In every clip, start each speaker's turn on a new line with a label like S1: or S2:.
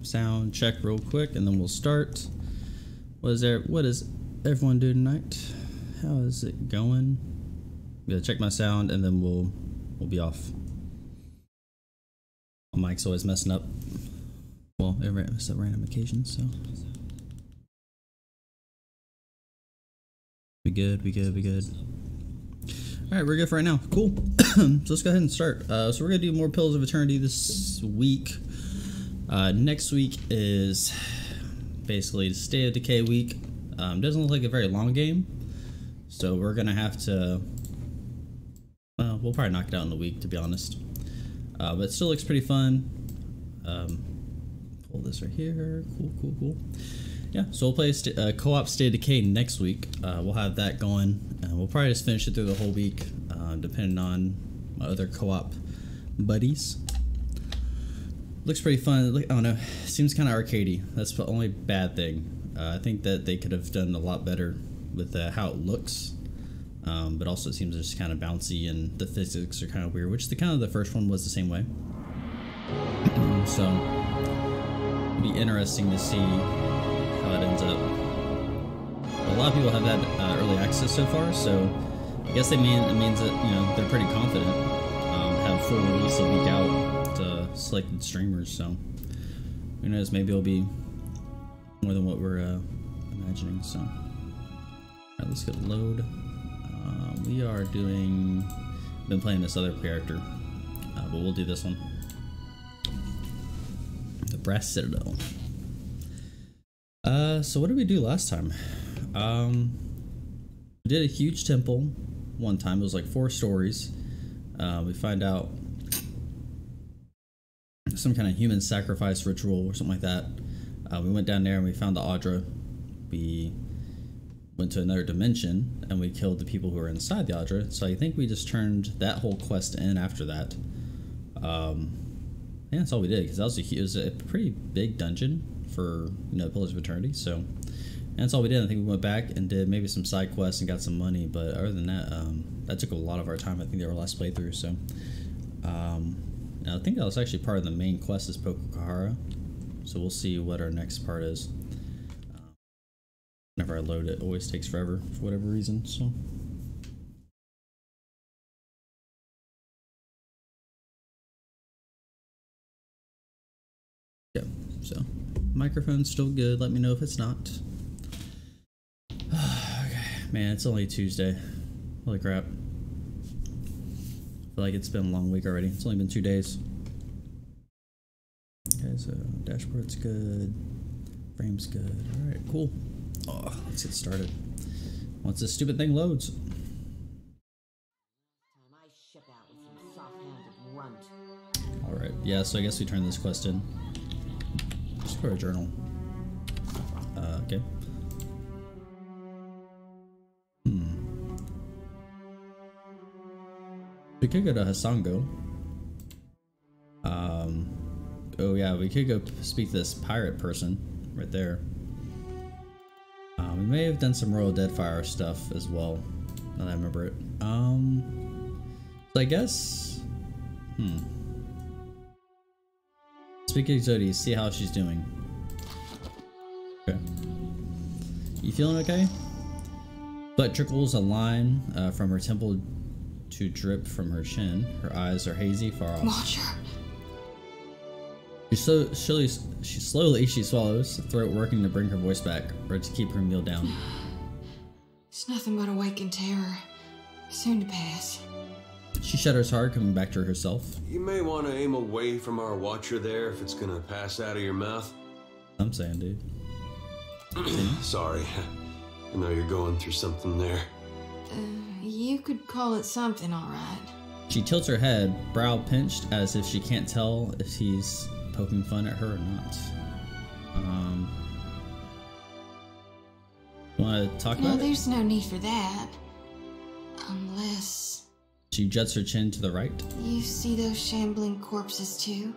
S1: sound check real quick, and then we'll start. What is everyone doing tonight? How is it going? I'm gonna check my sound, and then we'll be off. My mic's always messing up. Well, it messes up random occasions, so. We good. Alright, we're good for right now. Cool. So let's go ahead and start. So we're gonna do more Pillars of Eternity this week. Next week is basically the State of Decay week. Doesn't look like a very long game, so we're gonna have to. Well, we'll probably knock it out in a week, to be honest. But it still looks pretty fun. Pull this right here. Cool. Yeah, so we'll play co-op State of Decay next week. We'll have that going. We'll probably just finish it through the whole week, depending on my other co-op buddies. Looks pretty fun. I don't know. Seems kind of arcadey. That's the only bad thing. I think that they could have done a lot better with how it looks. But also it seems just kind of bouncy, and the physics are kind of weird, which the first one was the same way. So it'll be interesting to see how it ends up. A lot of people have had early access so far, so I guess it means that they're pretty confident. Have full release a week out to selected streamers, so who knows? Maybe it'll be more than what we're imagining. So, all right, let's get load. We are been playing this other character, but we'll do this one. The Brass Citadel. So what did we do last time? We did a huge temple one time. It was like 4 stories. We find out some kind of human sacrifice ritual or something like that. We went down there and we found the Audra. We went to another dimension and we killed the people who were inside the Audra. So I think we just turned that whole quest in after that. Yeah, that's all we did, because it was a pretty big dungeon for Pillars of Eternity. So and that's all we did. I think we went back and did maybe some side quests and got some money, but other than that, that took a lot of our time. I think they were last playthrough. So I think that was actually part of the main quest is Pokokahara. So we'll see what our next part is. Whenever I load it, always takes forever for whatever reason. So. Yeah, so microphone's still good. Let me know if it's not. Okay, man, it's only Tuesday. Holy crap. I feel like it's been a long week already. It's only been 2 days. Okay, so dashboard's good. Frame's good. Alright, cool. Oh, let's get started. Once this stupid thing loads. Alright, yeah, so I guess we turn this quest in. Just for a journal. Okay. We could go to Hasango. Oh yeah, we could go speak to this pirate person right there. We may have done some Royal Deadfire stuff as well, now that I remember it. So I guess, speak to Exodi, see how she's doing. Okay. You feeling okay? Blood trickles a line from her temple to drip from her chin. Her eyes are hazy, far off.
S2: Watcher.
S1: She slowly swallows, throat working to bring her voice back, or to keep her meal down.
S2: It's nothing but awakened terror, soon to pass.
S1: She shudders hard, coming back to herself.
S3: You may want to aim away from our watcher there if it's gonna pass out of your mouth.
S1: I'm saying, dude.
S3: Sorry, I know you're going through something there.
S2: You could call it something, alright.
S1: She tilts her head, brow pinched, as if she can't tell if he's poking fun at her or not. You want to talk about it?
S2: There's no need for that. Unless...
S1: She juts her chin to the right.
S2: You see those shambling corpses too?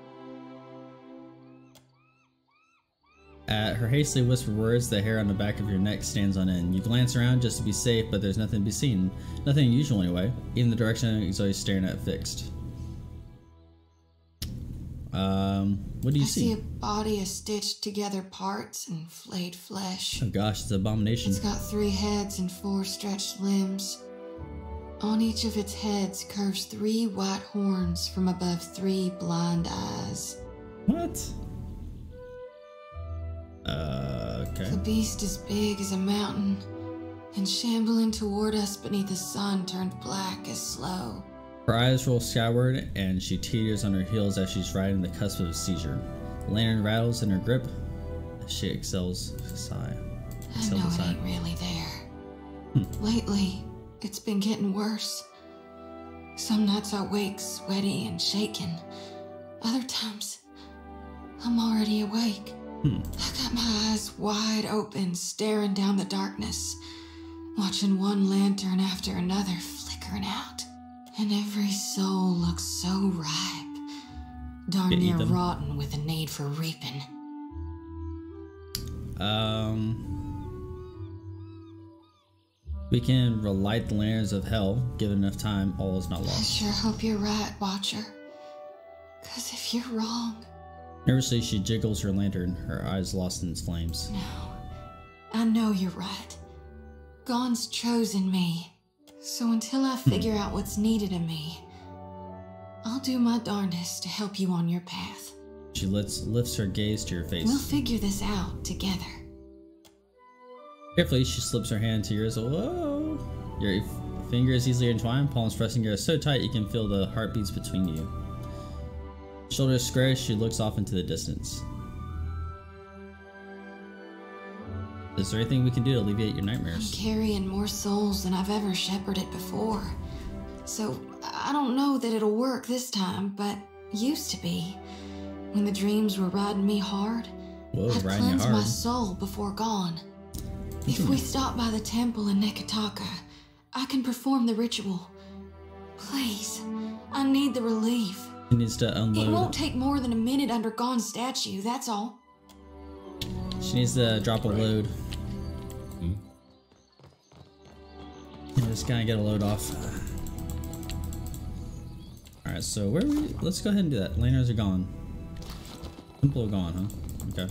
S1: At her hastily whispered words, the hair on the back of your neck stands on end. You glance around just to be safe, but there's nothing to be seen. Nothing unusual anyway. Even the direction Zoe's staring at fixed. What do you
S2: I see
S1: see?
S2: a body of stitched together parts and flayed flesh.
S1: Oh gosh, it's an abomination.
S2: It's got 3 heads and 4 stretched limbs. On each of its heads curves 3 white horns from above 3 blind eyes.
S1: What? Okay.
S2: The beast is big as a mountain and shambling toward us beneath a sun turned black as slow.
S1: Her eyes roll skyward and she teeters on her heels as she's riding the cusp of a seizure. The lantern rattles in her grip as she exhales a sigh.
S2: I know it ain't really there. Lately, it's been getting worse. Some nights I wake sweaty and shaking. Other times, I'm already awake. I got my eyes wide open, staring down the darkness, watching one lantern after another flickering out. And every soul looks so ripe, darn
S1: You eat
S2: near
S1: them?
S2: rotten with a need for reaping.
S1: We can relight the lanterns of hell. Given enough time, all is not
S2: I
S1: lost.
S2: sure hope you're right, Watcher. 'Cause if you're wrong...
S1: Nervously, she jiggles her lantern, her eyes lost in its flames.
S2: No, I know you're right. God's chosen me. So until I figure out what's needed of me, I'll do my darndest to help you on your path.
S1: She lifts her gaze to your face.
S2: We'll figure this out together.
S1: Carefully, she slips her hand to yours. Whoa! Your fingers easily entwined, palms pressing together so tight you can feel the heartbeats between you. Shoulders square, she looks off into the distance. Is there anything we can do to alleviate your
S2: I'm
S1: nightmares?
S2: carrying more souls than I've ever shepherded before. So I don't know that it'll work this time, but used to be. When the dreams were riding me hard,
S1: Whoa,
S2: I'd
S1: riding you
S2: cleanse my
S1: hard.
S2: soul before gone. If we stop by the temple in Nekataka, I can perform the ritual. Please, I need the relief.
S1: She needs to
S2: It
S1: unload.
S2: won't take more than a minute under Gon's statue, that's all.
S1: She needs to drop a load. Just kind of get a load off. Alright, so where are we? Let's go ahead and do that. Lanterns are gone. Templar gone, huh? Okay.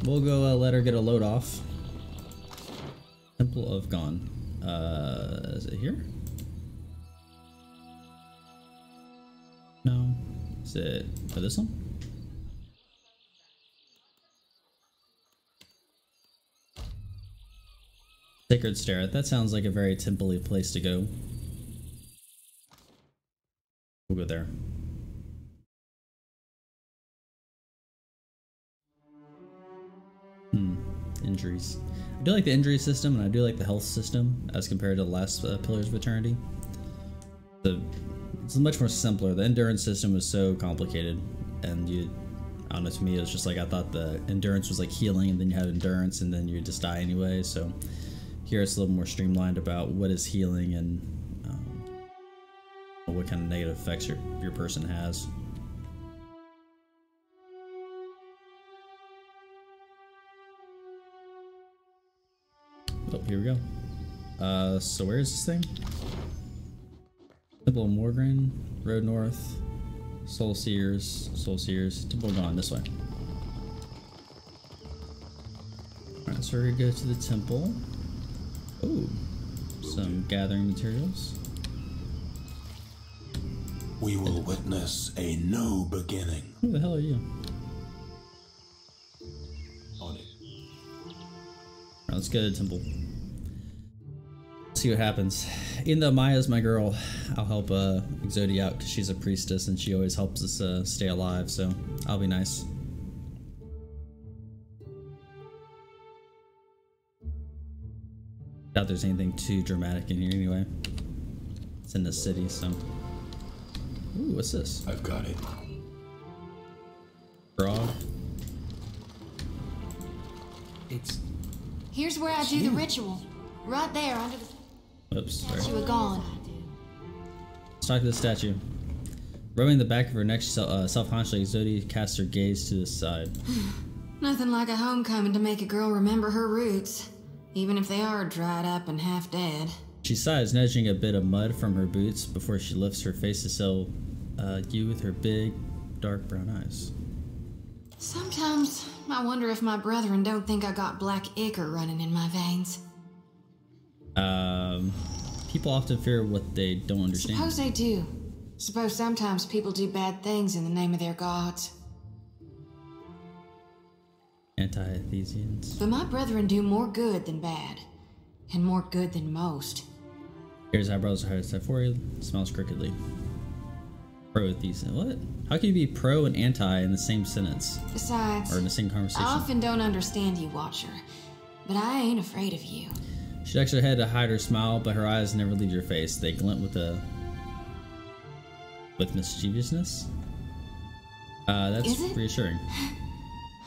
S1: We'll go let her get a load off. Temple of Gone. Is it here? No. Is it for this one? Sacred Stair. That sounds like a very temple-y place to go. We'll go there. Injuries. I do like the injury system, and I do like the health system as compared to the last Pillars of Eternity. It's much more simpler. The endurance system was so complicated, and I don't know, to me it was just like I thought the endurance was like healing, and then you had endurance, and then you would just die anyway. So here it's a little more streamlined about what is healing and what kind of negative effects your person has. Oh, here we go. So where is this thing? Temple of Morgren, Road North, Soul Seers, Temple of Gone, this way. Alright, so we're gonna go to the temple. Oh, some gathering materials.
S4: We will witness a new beginning.
S1: Who the hell are you?
S4: On it.
S1: Alright, let's go to the temple. See what happens. Even though Maya's my girl, I'll help Exodia out because she's a priestess and she always helps us stay alive, so I'll be nice. Doubt there's anything too dramatic in here anyway. It's in the city, so. Ooh, what's this?
S4: I've got it.
S1: Frog.
S4: It's
S2: Here's where I do the ritual. Right there under the
S1: Oops, sorry.
S2: statue of Gon.
S1: Let's talk to the statue. Rubbing the back of her neck, self-consciously, Exodia casts her gaze to the side.
S2: Nothing like a homecoming to make a girl remember her roots, even if they are dried up and half dead.
S1: She sighs, nudging a bit of mud from her boots before she lifts her face to see you with her big, dark brown eyes.
S2: Sometimes I wonder if my brethren don't think I got black ichor running in my veins.
S1: People often fear what they don't understand.
S2: Suppose they do. Suppose sometimes people do bad things in the name of their gods.
S1: Anti-Athesians.
S2: But my brethren do more good than bad. And more good than most.
S1: His eyebrows are high set forward, smells crookedly. Pro-Athesian. What? How can you be pro and anti in the same sentence?
S2: Besides,
S1: Or in the same conversation?
S2: I often don't understand you, Watcher. But I ain't afraid of you.
S1: She ducks her head to hide her smile, but her eyes never leave your face. They glint with mischievousness. That's reassuring.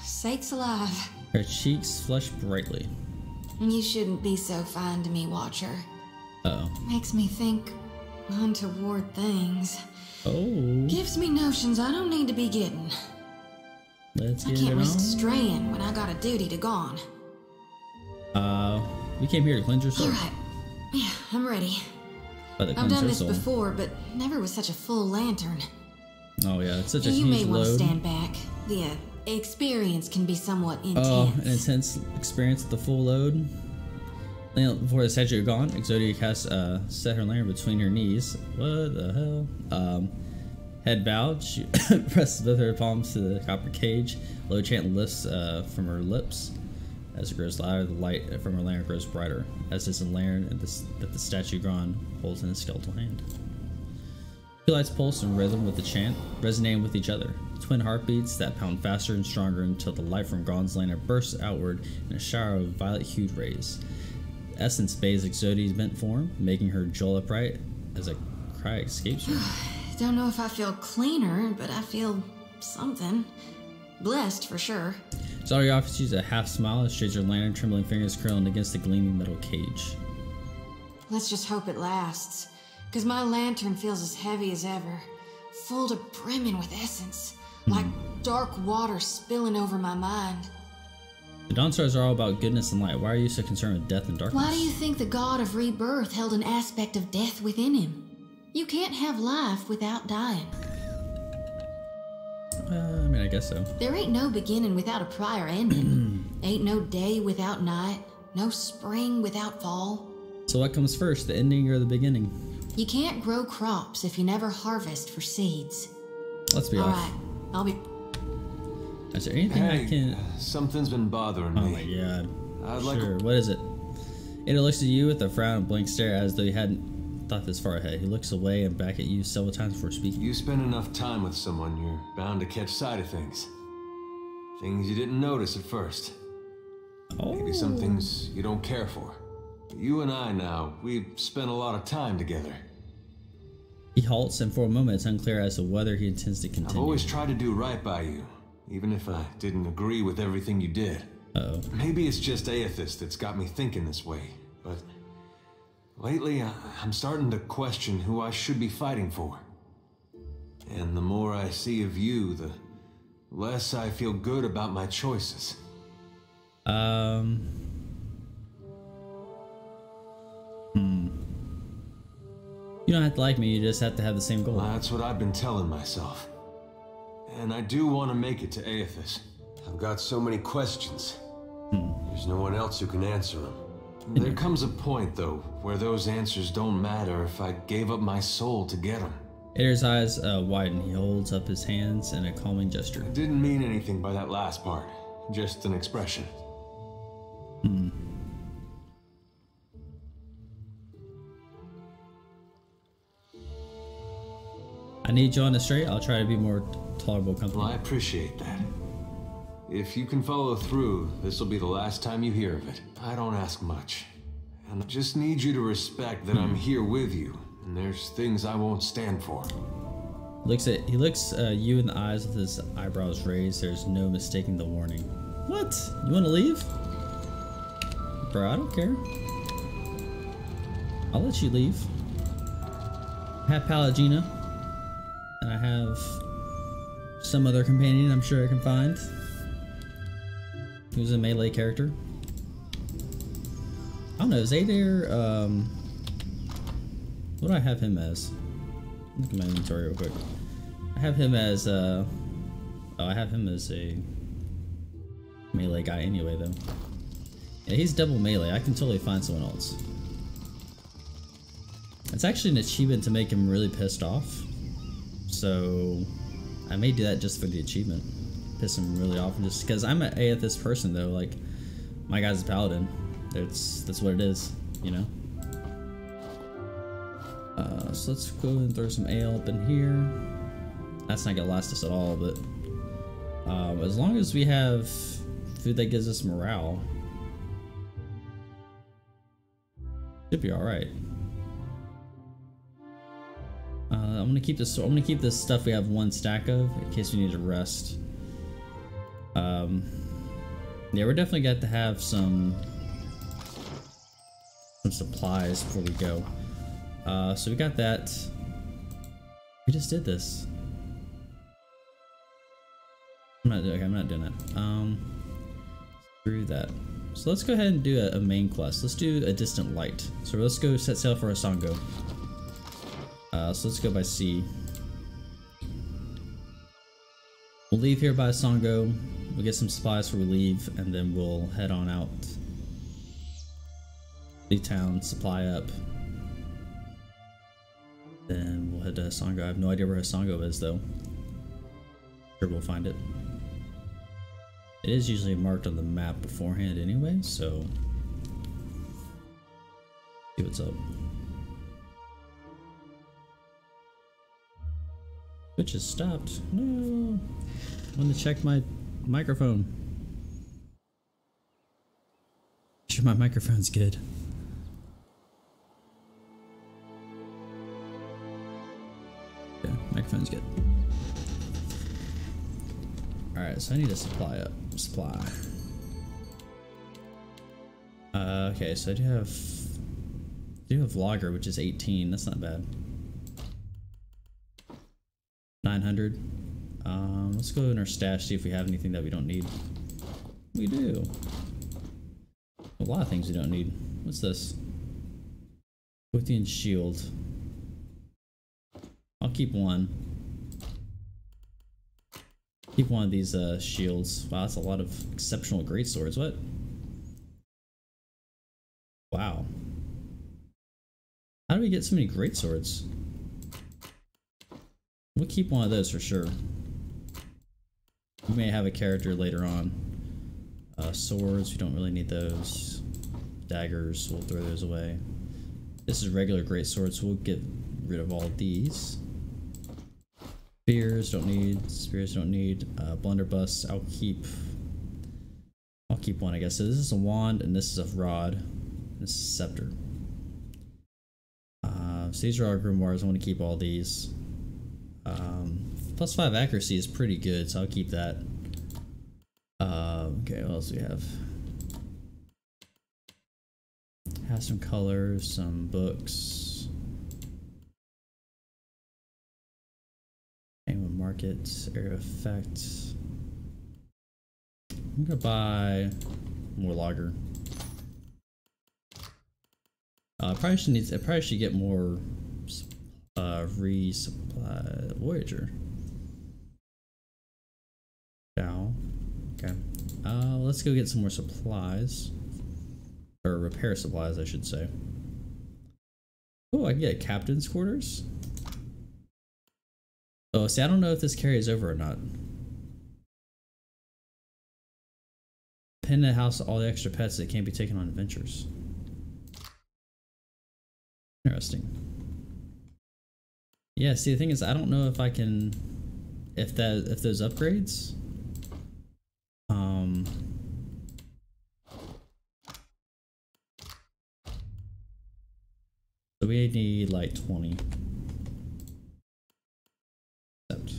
S2: Sakes alive.
S1: Her cheeks flush brightly.
S2: You shouldn't be so fine to me, Watcher.
S1: Uh-oh.
S2: Makes me think untoward things.
S1: Oh.
S2: Gives me notions I don't need to be getting.
S1: Let's
S2: I
S1: get
S2: can't
S1: it
S2: risk
S1: on.
S2: straying when I got a duty to gone.
S1: We came here to cleanse your soul.
S2: Alright. Yeah, I'm ready.
S1: But
S2: I've done this before, but never with such a full lantern.
S1: Oh yeah, it's such a
S2: You
S1: huge
S2: may want to
S1: load.
S2: stand back. The experience can be somewhat intense.
S1: Oh, an intense experience with the full load. Before the statue had gone, Exodia cast set her lantern between her knees. What the hell? Head bowed, she presses both her palms to the copper cage. Low chant lifts from her lips. As it grows louder, the light from her lantern grows brighter, as is the lantern that the statue Gron holds in his skeletal hand. Two lights pulse in rhythm with the chant, resonating with each other. Twin heartbeats that pound faster and stronger until the light from Gron's lantern bursts outward in a shower of violet-hued rays. The essence bathes Exodia's bent form, making her jolt upright as a cry escapes her.
S2: Don't know if I feel cleaner, but I feel something. Blessed, for sure.
S1: Exodia offers you a half smile as shades her lantern, trembling fingers curling against the gleaming metal cage.
S2: Let's just hope it lasts. Because my lantern feels as heavy as ever. Full to brimming with essence. Like dark water spilling over my mind.
S1: The Dawn Stars are all about goodness and light. Why are you so concerned with death and darkness?
S2: Why do you think the god of rebirth held an aspect of death within him? You can't have life without dying.
S1: I mean, I guess so.
S2: There ain't no beginning without a prior ending. Ain't no day without night. No spring without fall.
S1: So what comes first, the ending or the beginning?
S2: You can't grow crops if you never harvest for seeds.
S1: Let's be off.
S2: Alright, I'll be...
S1: Is there anything I can...
S3: Something's been bothering
S1: Oh
S3: me.
S1: my god.
S3: I'd like
S1: Sure, what is it? Ada looks at you with a frown and blank stare as though he hadn't thought this far ahead. He looks away and back at you several times before speaking.
S3: You spend enough time with someone, you're bound to catch sight of things. Things you didn't notice at first.
S1: Oh.
S3: Maybe some things you don't care for. You and I now, we've spent a lot of time together.
S1: He halts, and for a moment it's unclear as to whether he intends to continue.
S3: I've always tried to do right by you, even if I didn't agree with everything you did.
S1: Uh-oh.
S3: Maybe it's just Aethys that's got me thinking this way, but lately I'm starting to question who I should be fighting for. And the more I see of you, the less I feel good about my choices.
S1: You don't have to like me, you just have to have the same goal.
S3: That's what I've been telling myself. And I do want to make it to Aethys. I've got so many questions. There's no one else who can answer them. There comes a point, though, where those answers don't matter if I gave up my soul to get them.
S1: Adair's eyes widen. He holds up his hands in a calming gesture.
S3: I didn't mean anything by that last part. Just an expression.
S1: I need you on the straight. I'll try to be more tolerable company.
S3: Well, I appreciate that. If you can follow through, this will be the last time you hear of it. I don't ask much. And I just need you to respect that I'm here with you, and there's things I won't stand for.
S1: He looks you in the eyes with his eyebrows raised. There's no mistaking the warning. What? You want to leave? Bro, I don't care. I'll let you leave. I have Palagina. And I have some other companion I'm sure I can find. Who's a melee character. I don't know, is Adair, what do I have him as? Look at my inventory real quick. I have him as, Oh, I have him as a melee guy anyway, though. Yeah, he's double melee. I can totally find someone else. It's actually an achievement to make him really pissed off. So I may do that just for the achievement. Piss him really off, just because I'm an Aethys person though. Like, my guy's a paladin. That's what it is, you know. So let's go and throw some ale up in here. That's not gonna last us at all, but as long as we have food that gives us morale, should be all right. I'm gonna keep this. I'm gonna keep this stuff we have one stack of in case we need to rest. Yeah, we're definitely got to have some supplies before we go. So we got that. We just did this. I'm not doing that. Screw that. So let's go ahead and do a main quest. Let's do a distant light. So let's go set sail for Asango. So let's go by sea. We'll leave here by Asango. We'll get some supplies before we leave, and then we'll head on out. Leave town, supply up. Then we'll head to Asango. I have no idea where Asango is, though. Sure, we'll find it. It is usually marked on the map beforehand anyway, so see what's up. Switch has stopped. No. I want to check my microphone. Make sure my microphone's good. Yeah, microphone's good. Alright, so I need a supply. Okay, so I do have logger, which is 18. That's not bad. 900. Let's go in our stash, see if we have anything that we don't need. We do. A lot of things we don't need. What's this? Within shield. I'll keep one. Keep one of these shields. Wow, that's a lot of exceptional great swords. What? Wow. How do we get so many great swords? We'll keep one of those for sure. We may have a character later on. Swords, we don't really need those. Daggers, we'll throw those away. This is regular great swords, so we'll get rid of all of these. Spears don't need. Blunderbuss, I'll keep one, I guess. So this is a wand and this is a rod. This is a scepter. So these are our grimoires. I want to keep all these. Plus 5 accuracy is pretty good, so I'll keep that. Okay, what else do we have? Have some colors, some books. Aim market, area effect. I'm gonna buy more logger. I probably should get more resupply Voyager. Now, okay. Let's go get some more supplies, or repair supplies, I should say. Oh, I can get captain's quarters. Oh, see, I don't know if this carries over or not. Pin to house all the extra pets that can't be taken on adventures. Interesting. Yeah, see, the thing is, I don't know if I can, if those upgrades, so we need like 20. Except,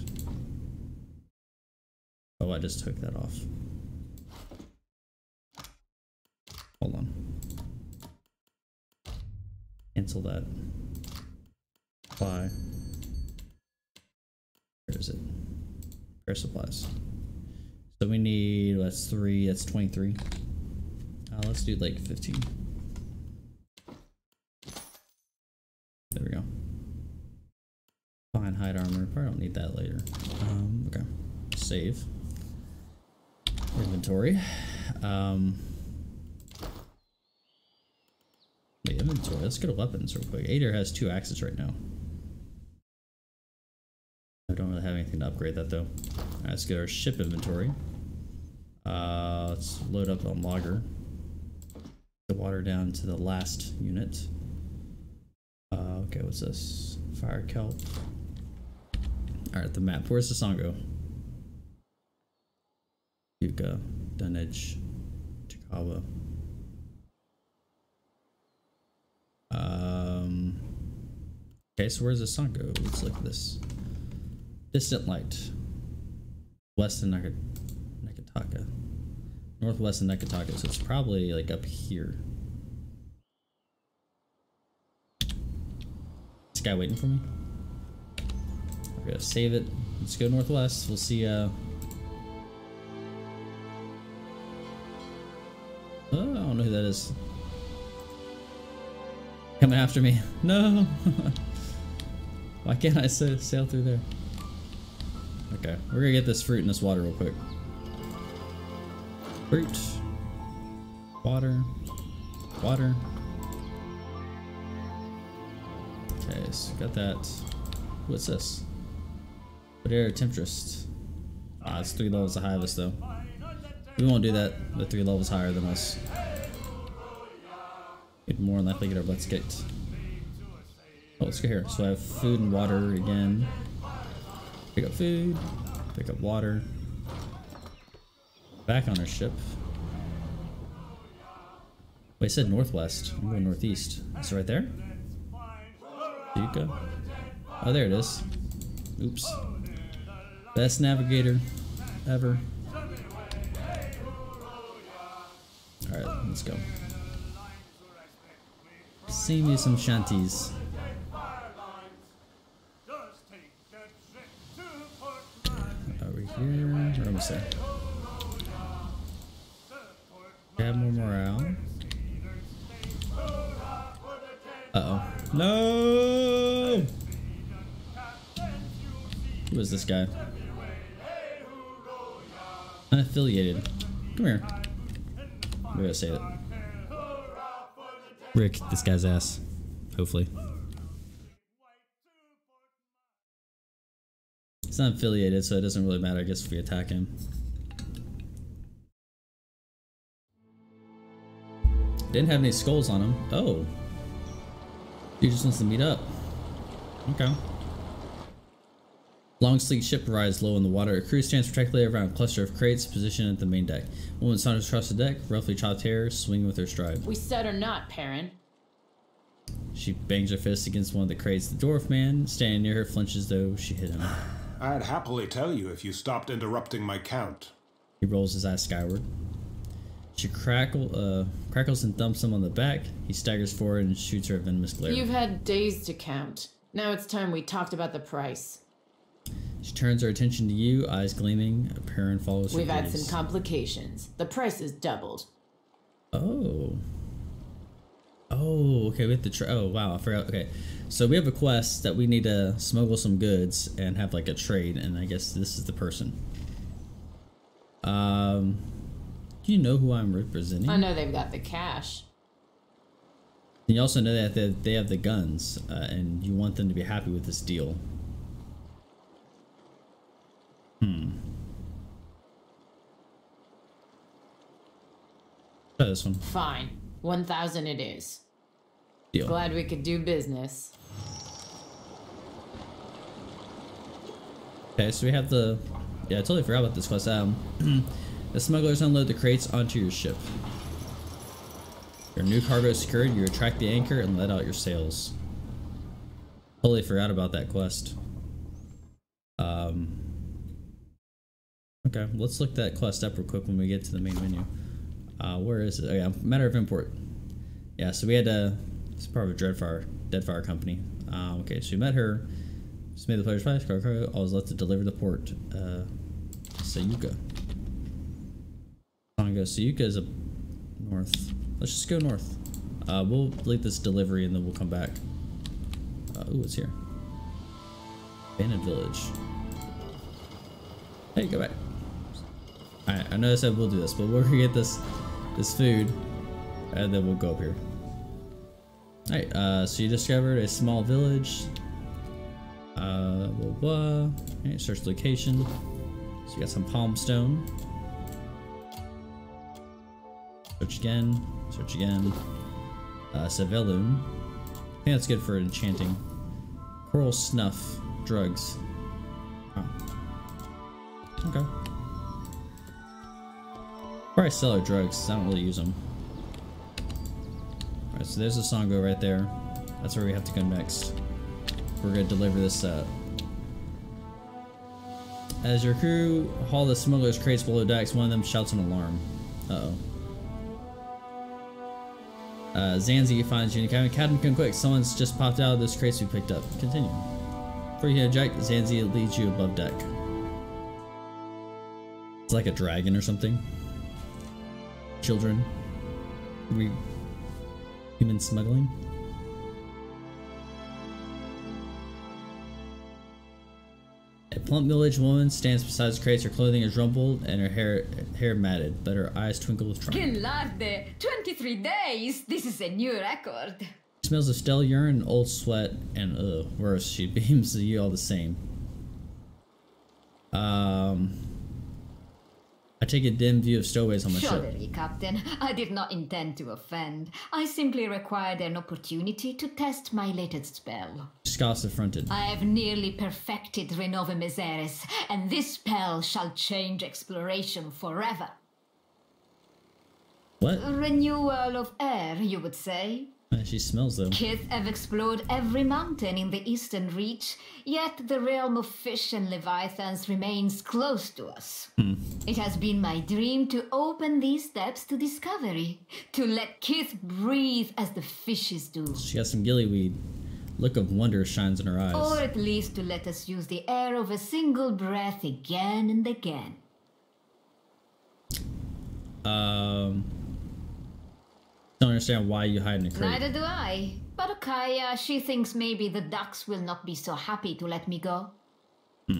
S1: oh, I just took that off. Hold on. Cancel that. Apply. Where is it? Repair supplies. So we need, that's 3, that's 23. Let's do like 15. There we go. Fine hide armor, probably don't need that later. Okay. save. Inventory. Wait, inventory. Let's go to weapons real quick. Ader has 2 axes right now. I don't really have anything to upgrade that though. Alright, let's get our ship inventory. Let's load up on logger. The water down to the last unit. Okay, what's this? Fire kelp. Alright, the map. Where's the song go? Yuka, Dunedge, Chikawa. Okay, so where's the song go? Let's look at this. Distant light. West of Nakataka. Northwest of Nakataka, so it's probably like up here. This guy waiting for me? We're gonna save it. Let's go northwest. We'll see oh, I don't know who that is. Coming after me. No! Why can't I sail through there? Okay, we're gonna get this fruit in this water real quick. Fruit. Water. Water. Okay, so got that. What's this? What air temptress? Ah, it's 3 levels high of us though. We won't do that. They're 3 levels higher than us. We'd more than likely get our butts kicked. Oh, let's go here. So I have food and water again. Pick up food. Pick up water. Back on our ship. Wait, I said northwest. I'm going northeast. It's right there? Yuka. Oh, there it is. Oops. Best navigator ever. Alright, let's go. Sing me some shanties. Over here. We're almost there. Grab more morale. Uh-oh. No! Who is this guy? Unaffiliated. Come here. We're gonna save it. Rick, this guy's ass. Hopefully. It's not affiliated, so it doesn't really matter, I guess, if we attack him. Didn't have any skulls on him. Oh. He just wants to meet up. Okay. Long sleek ship rides low in the water. A crew stands protectively around a cluster of crates positioned at the main deck. A woman saunters across the deck, roughly chopped hair, swinging with her stride.
S5: We said or not, Perrin.
S1: She bangs her fist against one of the crates. The dwarf man, standing near her, flinches though she hit him.
S4: I'd happily tell you if you stopped interrupting my count.
S1: He rolls his eyes skyward. She crackles and thumps him on the back. He staggers forward and shoots her a venomous glare.
S5: You've had days to count. Now it's time we talked about the price.
S1: She turns her attention to you, eyes gleaming. Perrin follows her
S5: We've had
S1: gaze.
S5: some complications. The price is doubled.
S1: Oh. Oh, okay, we have to try. Oh, wow, I forgot. Okay, so we have a quest that we need to smuggle some goods and have like a trade, and I guess this is the person. Do you know who I'm representing?
S5: I know they've got the cash.
S1: And you also know that they have the guns, and you want them to be happy with this deal. Try this one.
S5: Fine. 1,000 it is.
S1: Deal.
S5: Glad we could do business.
S1: Okay, so we have the... Yeah, I totally forgot about this quest. The smugglers unload the crates onto your ship. Your new cargo is secured, you retract the anchor and let out your sails. Totally forgot about that quest. Okay, let's look that quest up real quick when we get to the main menu. Where is it? Oh yeah, matter of import. Yeah, so we had to... It's part of a Deadfire company. Okay, so we met her. Just made the player's price. Cargo. I was left to deliver the port. Sayuka. Sayuka is up north. Let's just go north. We'll leave this delivery and then we'll come back. Ooh, it's here. Abandoned village. Hey, go back. Alright, I know I said we'll do this, but we're gonna get this food, and then we'll go up here. Alright, so you discovered a small village. Blah blah. Alright, search location. So you got some palm stone. Search again. Search again. Savelun. I think that's good for enchanting. Coral snuff. Drugs. Oh. Okay. Probably sell our drugs. I don't really use them. Alright, so there's the Songo right there. That's where we have to go next. We're gonna deliver this up. As your crew haul the smuggler's crates below decks, one of them shouts an alarm. Uh-oh. Zanzi finds you in the cabin. Captain, come quick. Someone's just popped out of those crates we picked up. Continue. Before you eject, Zanzi leads you above deck. It's like a dragon or something. Children. Human smuggling. A plump middle-aged woman stands beside the crates. Her clothing is rumpled and her hair matted, but her eyes twinkle with triumph.
S6: Gelarde, 23 days! This is a new record.
S1: She smells of stale urine, old sweat, and worse, she beams at you all the same. I take a dim view of stowaways on my ship.
S6: Surely, Captain. I did not intend to offend. I simply required an opportunity to test my latest spell.
S1: Scoffs affronted.
S6: I have nearly perfected Renove Miseris, and this spell shall change exploration forever.
S1: What?
S6: A renewal of air, you would say?
S1: She smells though.
S6: Kith have explored every mountain in the eastern reach, yet the realm of fish and leviathans remains close to us. It has been my dream to open these steps to discovery, to let Kith breathe as the fishes do.
S1: She has some gillyweed. Look of wonder shines in her eyes.
S6: Or at least to let us use the air of a single breath again and again.
S1: Don't understand why you hide in a crate.
S6: Neither do I. But Okaya, she thinks maybe the ducks will not be so happy to let me go.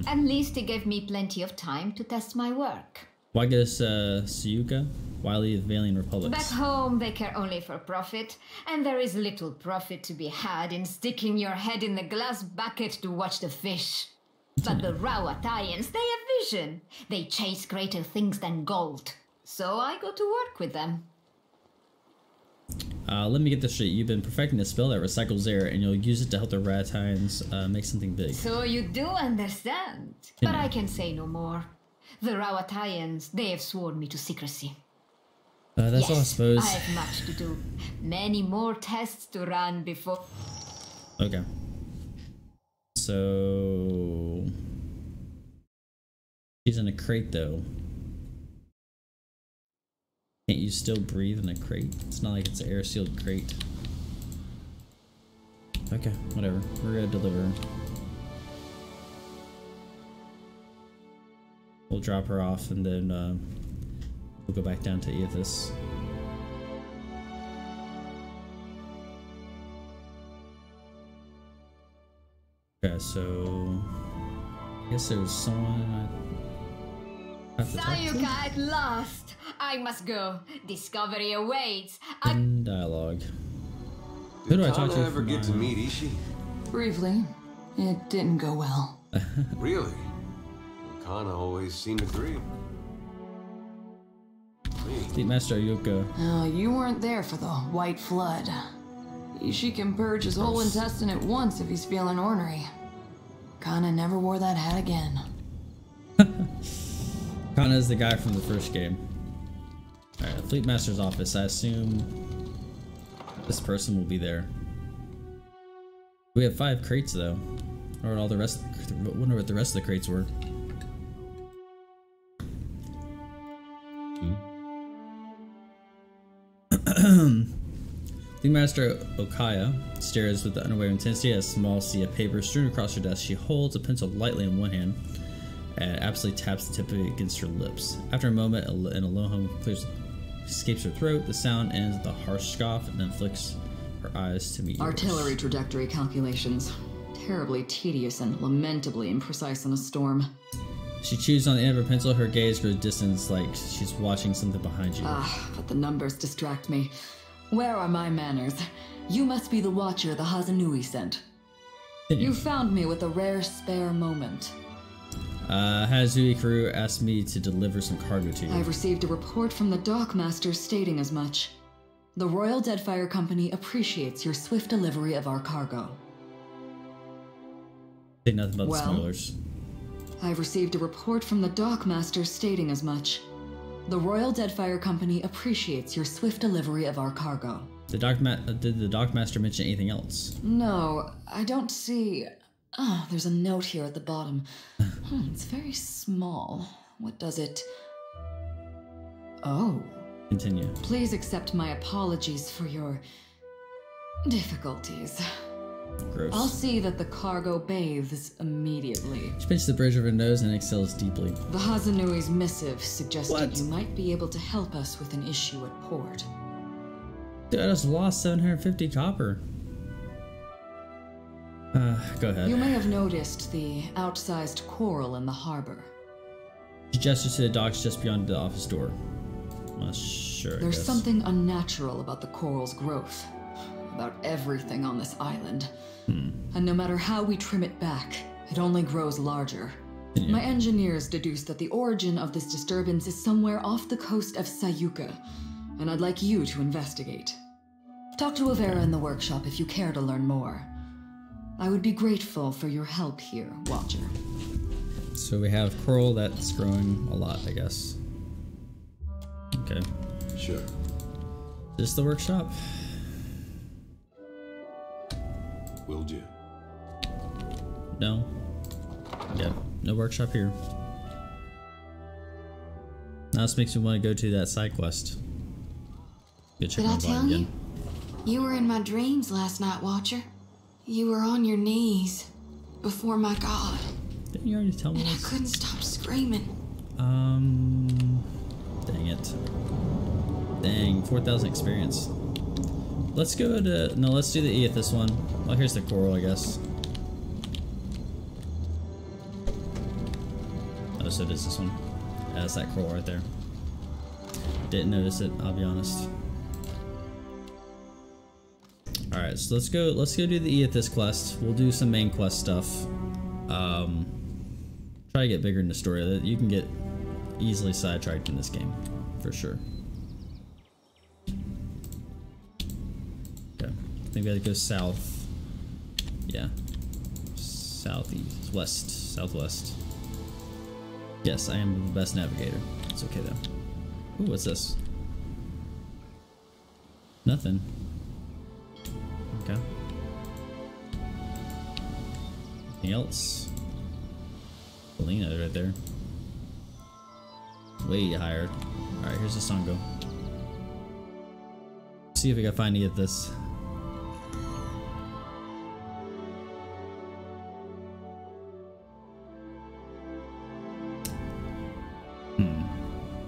S6: At least it gave me plenty of time to test my work.
S1: Why get us Suyuka? Why leave Valiant Republics?
S6: Back home, they care only for profit, and there is little profit to be had in sticking your head in the glass bucket to watch the fish. But the Rawatayans, they have vision. They chase greater things than gold. So I go to work with them.
S1: Let me get this straight. You've been perfecting a spell that recycles air, and you'll use it to help the Rawatayans make something big.
S6: So you do understand. But I can say no more. The Rawatayans, they have sworn me to secrecy.
S1: That's all I suppose.
S6: I have much to do. Many more tests to run before...
S1: Okay. So... She's in a crate, though. Can't you still breathe in a crate? It's not like it's an air-sealed crate. Okay, whatever. We're gonna deliver her. We'll drop her off, and then we'll go back down to Aethys. Okay, so... I guess there's someone I have to talk to?
S6: Sayuka, at last! I must go. Discovery awaits.
S1: In dialogue. Who do I talk to?
S3: Ever get to meet Ishii?
S2: Briefly. It didn't go well.
S3: Really? Kana always seemed to agree.
S1: Fleet Master Yuka.
S2: Oh, you weren't there for the White Flood. Ishii can purge his whole intestine at once if he's feeling ornery. Kana never wore that hat again.
S1: Kana is the guy from the first game. Alright, Fleet Master's office. I assume this person will be there. We have 5 crates though. Or all the rest. I wonder what the rest of the crates were. Fleet Master Okaya stares with the unaware intensity at a small sea of paper strewn across her desk. She holds a pencil lightly in one hand and absolutely taps the tip of it against her lips. After a moment, an low hum escapes her throat. The sound ends with a harsh scoff and then flicks her eyes to meet yours.
S7: Artillery trajectory calculations. Terribly tedious and lamentably imprecise in a storm.
S1: She chews on the end of her pencil. Her gaze grows distant, like she's watching something behind you.
S7: But the numbers distract me. Where are my manners? You must be the watcher the Hazanui sent. You found me with a rare spare moment.
S1: Hazui crew asked me to deliver some cargo to you.
S7: I've received a report from the dockmaster stating as much. The Royal Deadfire Company appreciates your swift delivery of our cargo.
S1: Say nothing about the smugglers.
S7: I've received a report from the dockmaster stating as much. The Royal Deadfire Company appreciates your swift delivery of our cargo.
S1: Did the dockmaster mention anything else?
S7: No, I don't see... Oh, there's a note here at the bottom. It's very small. What does it... Oh.
S1: Continue.
S7: Please accept my apologies for your... difficulties.
S1: Gross.
S7: I'll see that the cargo bathes immediately.
S1: She pinches the bridge of her nose and exhales deeply.
S7: The Hazanui's missive suggested you might be able to help us with an issue at port.
S1: Dude, I just lost 750 copper. Go ahead.
S7: You may have noticed the outsized coral in the harbor.
S1: She gestures to the docks just beyond the office door. Well, sure,
S7: There's something unnatural about the coral's growth. About everything on this island. And no matter how we trim it back, it only grows larger.
S1: Yeah.
S7: My engineers deduced that the origin of this disturbance is somewhere off the coast of Sayuka, and I'd like you to investigate. Talk to Avera in the workshop if you care to learn more. I would be grateful for your help here, Watcher.
S1: So we have coral that's growing a lot, I guess. Okay.
S4: Sure.
S1: Is this the workshop?
S4: Will do.
S1: No. Yeah, no workshop here. Now this makes me want to go to that side quest. Go check
S2: Did
S1: my
S2: I tell
S1: volume
S2: you?
S1: again.
S2: You were in my dreams last night, Watcher. You were on your knees before my god.
S1: Didn't you already tell me
S2: And I
S1: this?
S2: couldn't stop screaming.
S1: Dang it. Dang, 4,000 experience. Let's go to, no, let's do the Aethys one. Well, here's the coral, I guess. Oh, so it is this one. Yeah, that's that coral right there. Didn't notice it, I'll be honest. Alright, so let's go do the Aethys quest. We'll do some main quest stuff. Try to get bigger in the story. You can get easily sidetracked in this game, for sure. Okay, I think we gotta go south. Yeah. Southeast, west, southwest. Yes, I am the best navigator. It's okay though. Ooh, what's this? Nothing. Okay. Anything else? Selena right there. Way higher. Alright, here's the Sango. See if we can find any of this.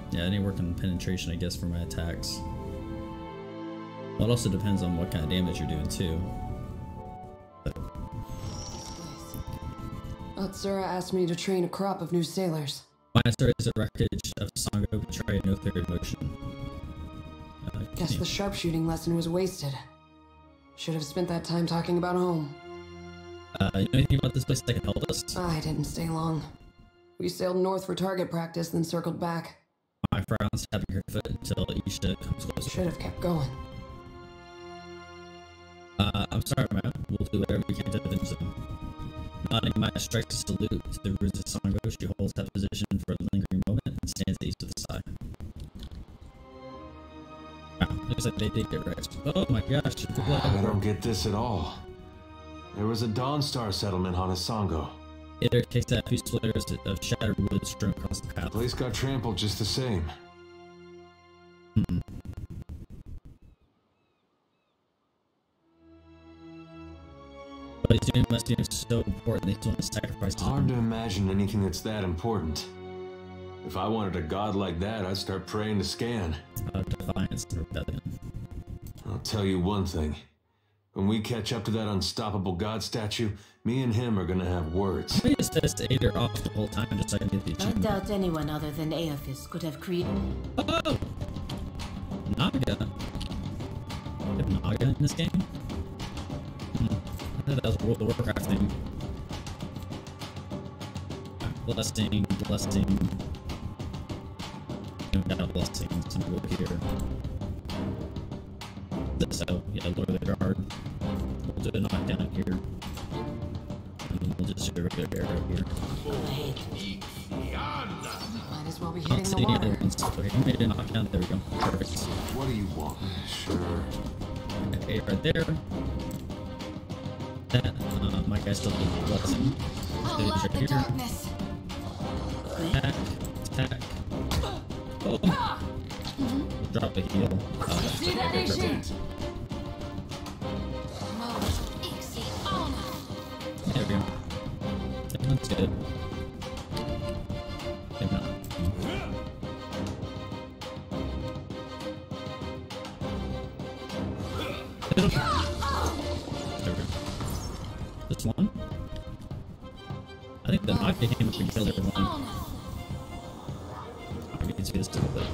S1: Yeah, I need to work on penetration, I guess, for my attacks. Well, it also depends on what kind of damage you're doing, too.
S8: Atsura asked me to train a crop of new sailors.
S1: Master is a wreckage of Sango betrayed no third motion.
S8: Guess the sharpshooting lesson was wasted. Should have spent that time talking about home.
S1: You know anything about this place that can help us?
S8: I didn't stay long. We sailed north for target practice, then circled back.
S1: My frowns tapping her foot until Isha comes closer.
S8: Should have kept going.
S1: I'm sorry, man. We'll do whatever we can to avenge them. Nodding my strikes a salute to the roots of Sango, she holds that position for a lingering moment and stands at east with a sigh. Wow, looks like they did get wrecked. Oh my gosh.
S3: I don't get this at all. There was a Dawnstar settlement on Isango.
S1: Either takes that few splitters of shattered wood strewn across the
S3: The
S1: path.
S3: place got trampled just the same.
S1: But he's doing must be so important they still want to sacrifice to
S3: Hard to
S1: them.
S3: imagine anything that's that important. If I wanted a god like that, I'd start praying to Scan.
S1: Defiance and rebellion.
S3: I'll tell you one thing. When we catch up to that unstoppable god statue, me and him are gonna have words.
S1: I just test Ader off the whole time just so I can get the
S5: I
S1: achievement.
S5: doubt anyone other than Aethys could have created.
S1: Oh! Naga. We have Naga in this game? I thought that was a World of Warcraft thing. Blessing, blessing. We got a blessing, some people here. This out, yeah, Lord of the Guard. We'll do a knockdown here. And then we'll just do a regular arrow here.
S8: Might as well be
S1: I
S8: hitting
S1: don't
S8: the
S1: see any other
S8: water.
S1: ones. Okay, we made a knockdown. There we go. Perfect.
S3: What do you want? Sure.
S1: Okay, right there. That, my guy still needs a blessing.
S2: I'll
S1: Dude,
S2: light
S1: right
S2: the
S1: here.
S2: darkness.
S1: Attack, attack. Oh! Drop a heal.
S2: See that,
S1: okay,
S2: Ishi?
S1: perfect. There we go. Yeah, that's good. Maybe not. There we go. This one? I think the Naga came up and killed everyone. We can see this a little bit.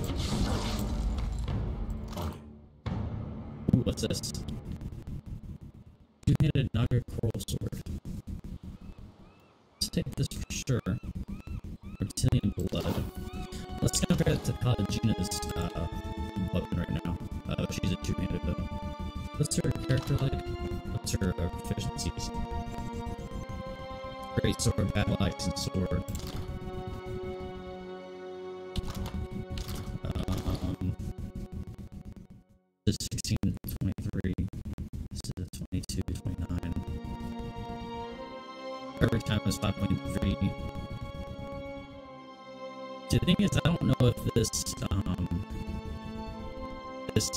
S1: Ooh, what's this? Two-handed Naga Coral Sword. Let's take this for sure. Reptilian Blood. Let's compare it to Palagina's weapon right now. She's a two-handed though. What's her character like? What's her proficiencies? Great sword, battle axe, and sword. This is 16 to 23. This is 22 to 29. Every time is 5.3. The thing is, I don't know if this, this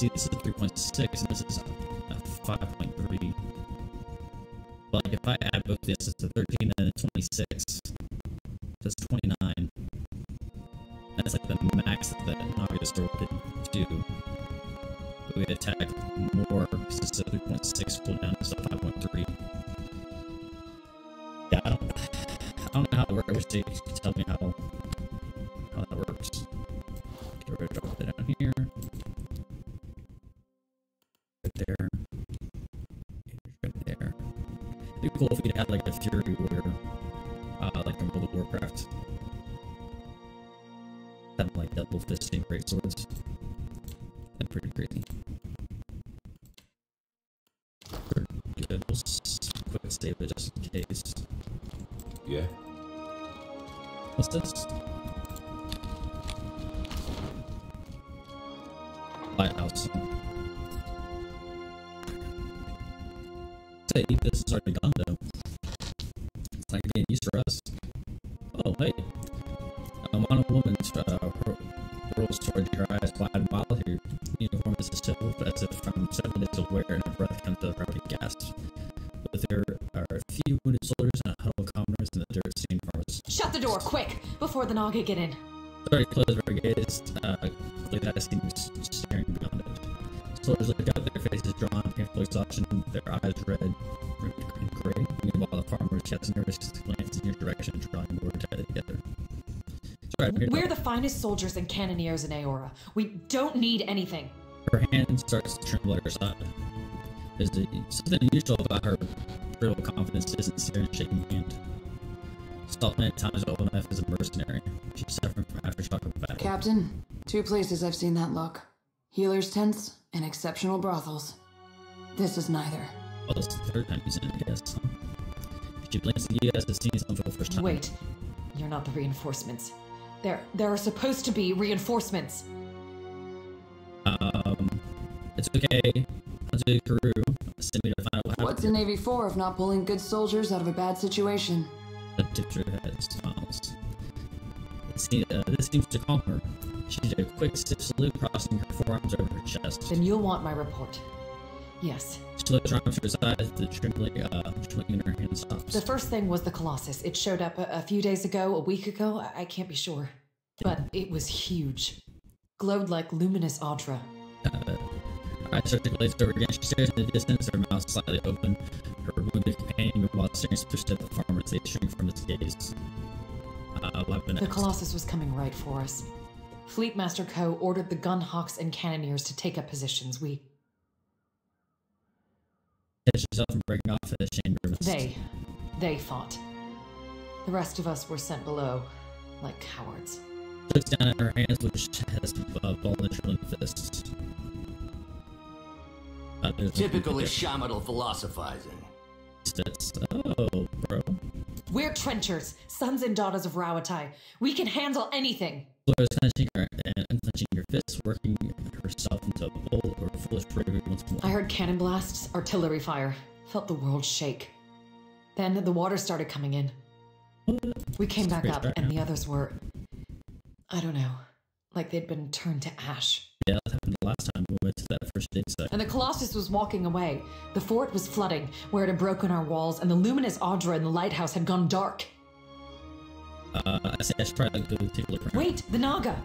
S1: is a 3.6 and this is a 5.3. But like if I add both this, it's a 13 and a 26. That's 29. That's like the max that Naga Sword could do. But we attack more because it's a 3.6 cooldown instead of 5.3. Yeah, I don't know how it works. I wish you could tell me how that works. Okay, we're gonna drop it down here. Right there. Right there. It'd be cool if we had like a Fury Warrior, like in World of Warcraft. Having like double fisting great swords. That's pretty crazy. Pretty good. We'll quick save it just in case.
S3: Yeah?
S1: What's this? Lighthouse. Say, this is already gone though. It's not getting used for us. Oh, hey. On a woman's rolls toward your eyes wide while her uniform is still as if from several days of wear and her breath comes to a rapid gasp. With there are a few wounded soldiers and a huddle of commoners in the dirt scene farmers.
S7: Shut the door, quick, before the Naga get in.
S1: Sorry, close their gaze. Quickly that seems staring beyond it. Soldiers look up, their faces drawn, painful exhaustion, their eyes red and gray. Meanwhile, the farmers cast nervous glance in your direction, drawing more tightly together. Sorry,
S7: We're the finest soldiers and cannoneers in Aora. We don't need anything.
S1: Her hand starts to tremble at her side. There's something unusual about her brittle confidence isn't sincere and shaking hand. Stopped many times old enough as a mercenary. She's suffering from aftershock of battle.
S8: Captain, 2 places I've seen that look. Healers' tents and exceptional brothels. This is neither.
S1: Well, that's the third time he's in, I guess. She blinks at you as has seen something for the first time.
S7: Wait, you're not the reinforcements. There are supposed to be reinforcements.
S1: It's okay. I'll do the crew. Send me to find out what happened.
S8: What's a Navy for if not pulling good soldiers out of a bad situation?
S1: That tips her head, smiles. This seems to calm her. She did a quick stiff salute, crossing her forearms over her chest.
S7: Then you'll want my report. Yes.
S1: She looks around to her side, the trembling in her hand stops.
S7: The first thing was the Colossus. It showed up a few days ago, a week ago, I can't be sure. But it was huge. Glowed like luminous Audra.
S1: Alright, start the blades over again. She stares in the distance, her mouth slightly open, her wounded companion while staring suspiciously at the farmer as they shrink from his gaze.
S5: The Colossus was coming right for us. Fleetmaster Ko ordered the gunhawks and cannoneers to take up positions. We...
S1: Catch yourself from breaking off at a chamber.
S5: They fought. The rest of us were sent below, like cowards.
S1: She looks down at her hands, which has ball and trailing fists.
S9: Typical Ishamadal philosophizing.
S1: Oh, bro.
S5: We're trenchers, sons and daughters of Rawatai. We can handle anything.
S1: Laura's clenching her fists, working herself into a bold or foolish bravery once more.
S5: I heard cannon blasts, artillery fire. Felt the world shake. Then the water started coming in. We came back up, and the others were... I don't know. Like they'd been turned to ash.
S1: Yeah, that happened the last time we went to that first dig site.
S5: And the Colossus was walking away. The fort was flooding, where it had broken our walls, and the luminous Audra in the lighthouse had gone dark.
S1: I say I should probably go take a look around.
S5: Wait, the Naga!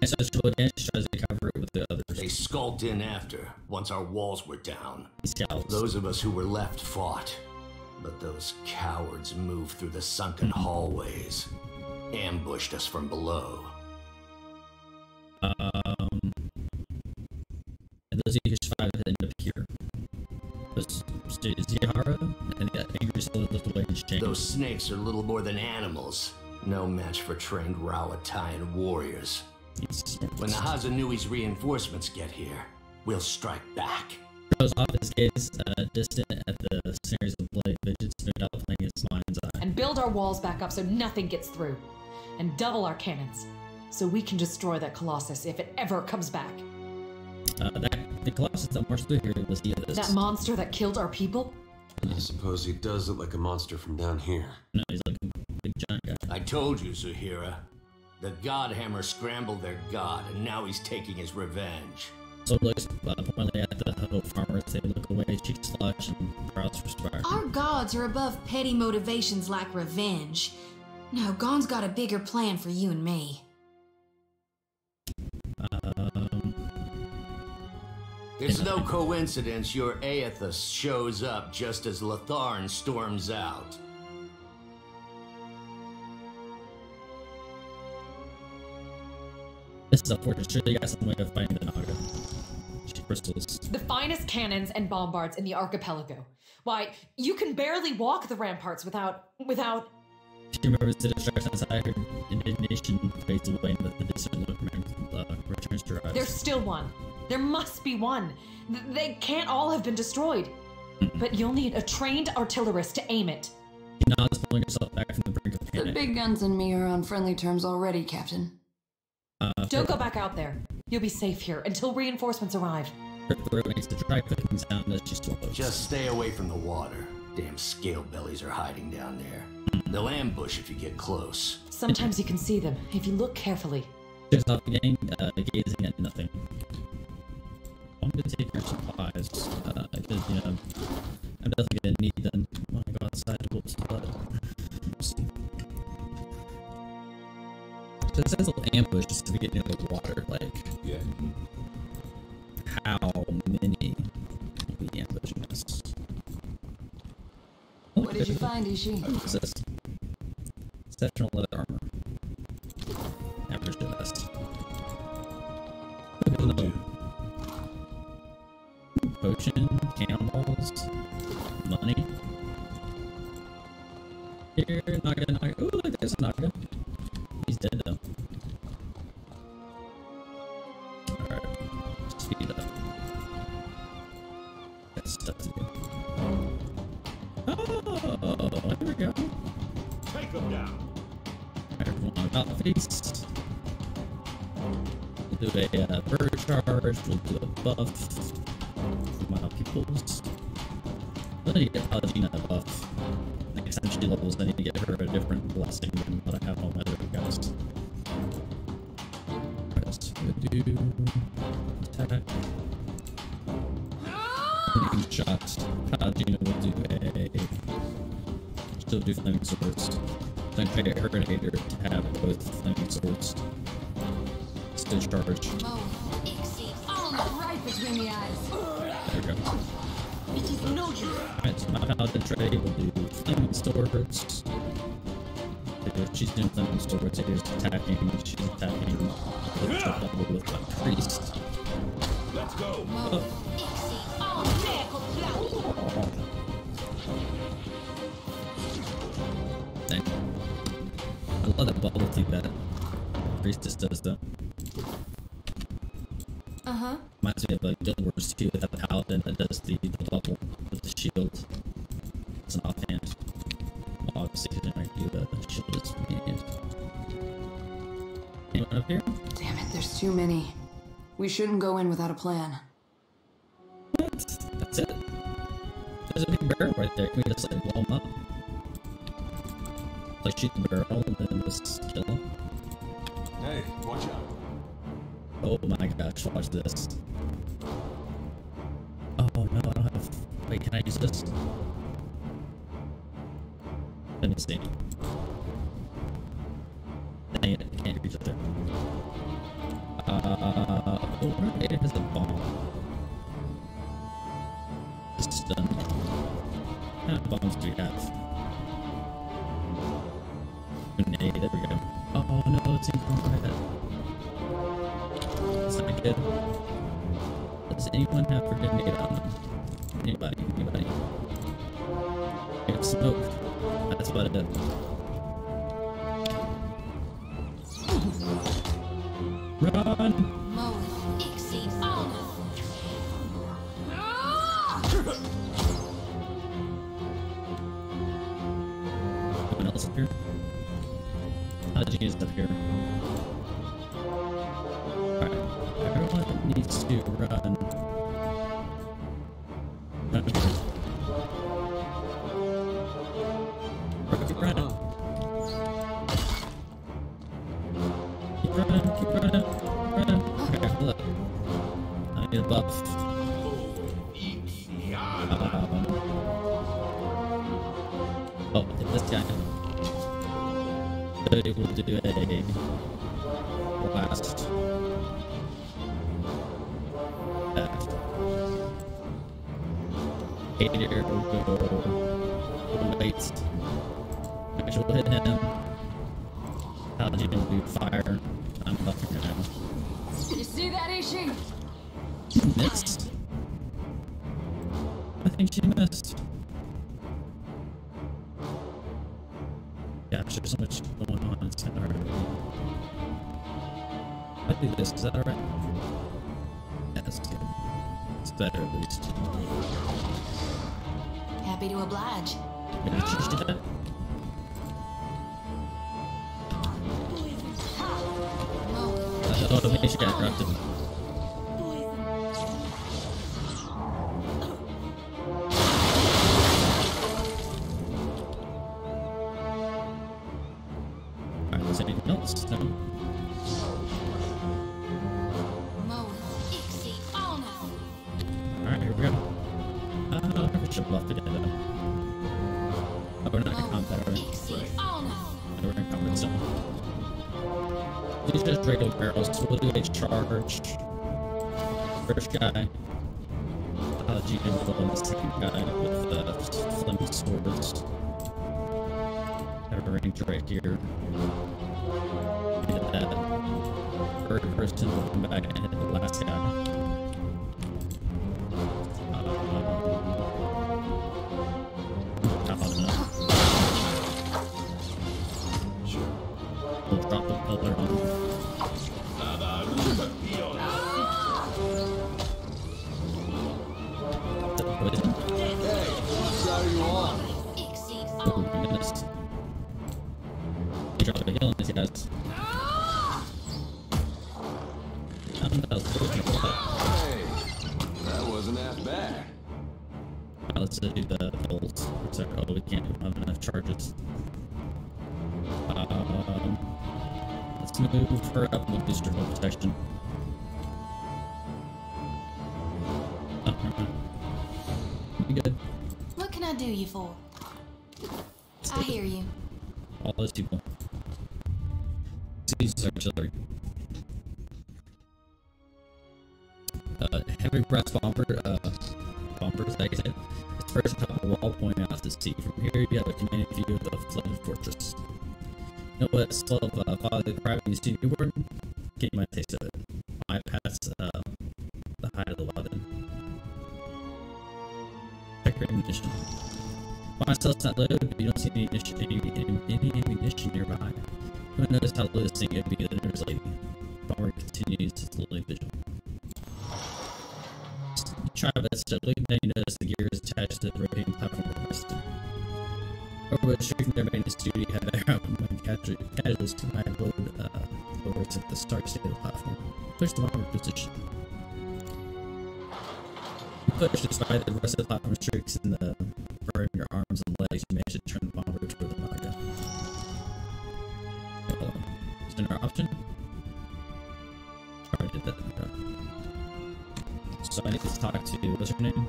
S1: And so she tries to cover it with the others.
S9: They skulked in after, once our walls were down.
S1: Scouts.
S9: Those of us who were left fought. But those cowards moved through the sunken hallways. Ambushed us from below.
S1: And those of you who survived end up here. Was Zihara and the angry soul looked away in shame.
S9: Those snakes are little more than animals. No match for trained Rawataian warriors. When the Hazanui's reinforcements get here, we'll strike back.
S1: Goes off his gaze, distant at the series of blade visions no doubt playing his mind's eye.
S5: And build our walls back up so nothing gets through. And double our cannons, so we can destroy that Colossus if it ever comes back.
S1: The Colossus that marched through here was the others.
S5: That monster that killed our people?
S3: I suppose he does look like a monster from down here.
S1: No, he's like a big giant guy.
S9: I told you, Zuhira. The Godhammer scrambled their god, and now he's taking his revenge.
S1: So it looks pointedly at the huddled farmers. They look away, cheeks flush, and brows perspire.
S2: Our gods are above petty motivations like revenge. No, Gon's got a bigger plan for you and me.
S9: It's no coincidence your Aethys shows up just as Latharn storms out.
S1: This is unfortunate. Sure, they got some way of fighting the Naga. She bristles.
S5: The finest cannons and bombards in the archipelago. Why, you can barely walk the ramparts without...
S1: She remembers the distraction outside her. Indignation fades away, but the distant look returns to her eyes.
S5: There's still one. There must be one. They can't all have been destroyed. But you'll need a trained artillerist to aim it.
S1: She nods, pulling herself back from the brink of panic.
S7: The big guns and me are on friendly terms already, Captain.
S5: Don't go back out there. You'll be safe here until reinforcements arrive.
S1: Her throat makes a dry clicking sound as she swallows.
S9: Just stay away from the water. Damn scale bellies are hiding down there. They'll ambush if you get close.
S5: Sometimes you can see them, if you look carefully.
S1: She's off again, gazing at nothing. I'm gonna take your supplies, because, you know, I'm definitely gonna need them when I go outside to whoop some blood. Let's see. So it says a little ambush just to get into the water, like,
S4: Yeah.
S1: how many will be ambushing us?
S7: What did you find, Ishi?
S1: What's this? Exceptional leather armor. Average to vest. Potion, cannonballs, money. Here, Naga. Ooh, look, there's a Naga. He's dead though. Alright, speed up. That's stuff to do. Oh, there we go.
S9: Take them down.
S1: Everyone about face. We'll do a bird charge, we'll do a buff. My pupils. I need to get Paladina buff. Next time she levels, I need to get her a different blessing than what I have on my other guys. What else do? Attack. Shots. Paladina will do a. Still do flaming swords. Then try to get her and Hater to have both flaming swords. Still charge.
S2: Oh, exceed all
S7: Right between the eyes.
S1: we go. Alright, so my paladin trade will do flaming swords. She's doing flaming swords, she's attacking with my priest.
S4: Let's go.
S1: Oh. Dang. I love that bubble tea that priestess does though. Reminds me of like Guild Wars 2 with that paladin that does the bubble with the shield. It's an offhand. Well, obviously, because I do the shield is made. Anyone up here?
S8: Damn it, there's too many. We shouldn't go in without a plan.
S1: What? That's it? There's a big barrel right there. Can we just like blow them up? Like shoot the barrel and then just kill them?
S3: Hey, watch out.
S1: Oh my gosh, watch this. Oh no, I don't have... Wait, can I use this? Let me see. Dang it, I can't reach it there. Oh, right, it has a bomb. It's done. What kind of bombs do we have? Grenade, there we go. Oh no, it's in combat. That's not good. Does anyone have a grenade on them? Anybody? We have smoke. That's about it. Run! Anyone else up here? How did you get up here? Alright, everyone needs to run. Run here. Keep running. Keep running. Okay, look. I need a buff. Oh, this guy. So it will do a blast. Hater will go. Wait. Actually, we'll hit him. Paladin will do fire. I'm buffing her now.
S8: You see that, Ishi?
S1: Missed. I think she missed. Yeah, there's so much going on. It's kind of hard. I do this. Is that alright? Yeah, that's good. It's better at least.
S2: Happy to oblige.
S1: Maybe she did that. Oh, maybe she got corrupted. Alright, is anything else? No. Alright, here we go. We should have left it in though. Oh, we're not in combat, are we? No, we're in combat still. These are just regular barrels, so we'll do a charge. First guy. G and the second guy with flaming swords. Have a range right here. Hit that. Third person will come back and hit the last guy. We'll drop the pillar on. The poison. Oh my goodness. He dropped a heal on these guys. I'm not looking at that.
S3: Hey, that wasn't half bad.
S1: Alright, let's do the bolts. Oh, we can't, we don't have enough charges. Let's move her up and we'll boost her full protection. Oh, never mind. You good?
S2: What can I do you for? I hear you.
S1: All those people. Use artillery. Heavy brass bomber, bumpers that exit. It's first top of the wall pointing out to sea. From here, you have a commanding view of the flooded fortress. You know what slow of Father the Crab you see newborn? Get my taste of it. My past the height of the wild then. Check your ammunition. Myself's not loaded, but you don't see any ammunition nearby. You might notice how low this thing could be the nurse lady. Bomber continues his lonely vigil. You try but steadily, then you notice the gear is attached to the rotating platform we're resting. Over streaking their maintenance duty, have when casuals might load over to the start state of the platform. Push the bomber position. Push despite the rest of the platform streaks in the burn your arms and legs, you manage to turn the bomber toward the Naga. Is there another option? Already did that. Okay. So I need to talk to, what's her name?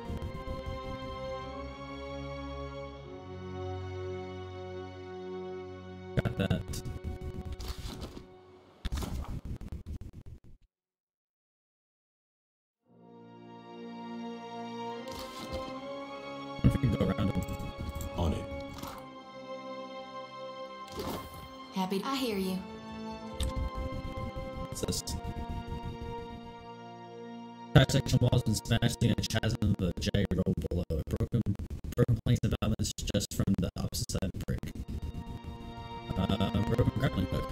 S1: Got that. I wonder if we can go around him.
S4: On it.
S2: Happy. I hear you.
S1: What's this? Section walls and smashed in a chasm of a jagged road below. Broken planks and elements just from the opposite side of the break. Broken grappling hook.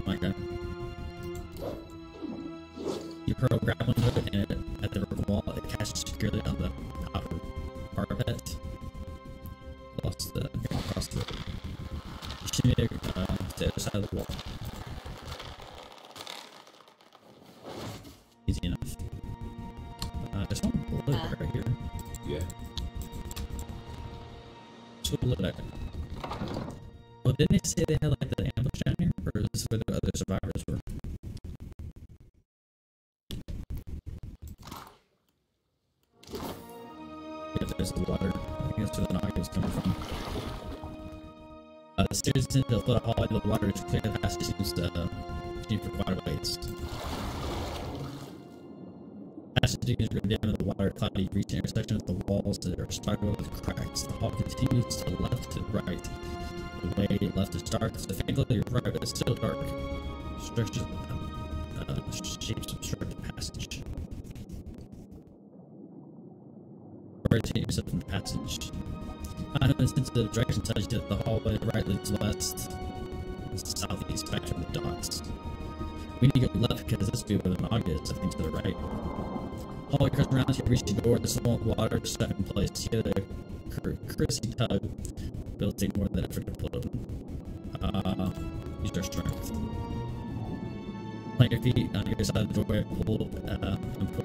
S1: My god. You hurl a grappling hook and at the broken wall, it catches securely on the upper parapet. Lost the across the shimmy to the other side of the wall. Easy enough. There's one below right here.
S4: Yeah.
S1: So below that. Well, didn't they say they had like the ambush down here? Or is this where the other survivors were? Yeah, there's the water. I think that's where the Naga was coming from. The stairs into the foot hall into the water to clear the passage seems to continue for quite a ways. Passages go down to the water cloudy, reach the intersection of the walls that are spiraled with cracks. The hall continues to the left to the right. The way left is dark, so faintly to your right, but it's still dark. Structures, shapes obstruct the passage. Rotate yourself in the passage. An insensitive direction tells you that the hallway to the right leads west, southeast, back from the docks. We need to go left because this will be where the Naga is, I think, to the right. Hallway curves around to reach the door, the small water stuck in place. Together, Chrissy tug. It'll take more than effort to pull it open. Use our strength. Plant your feet on either side of the doorway and pull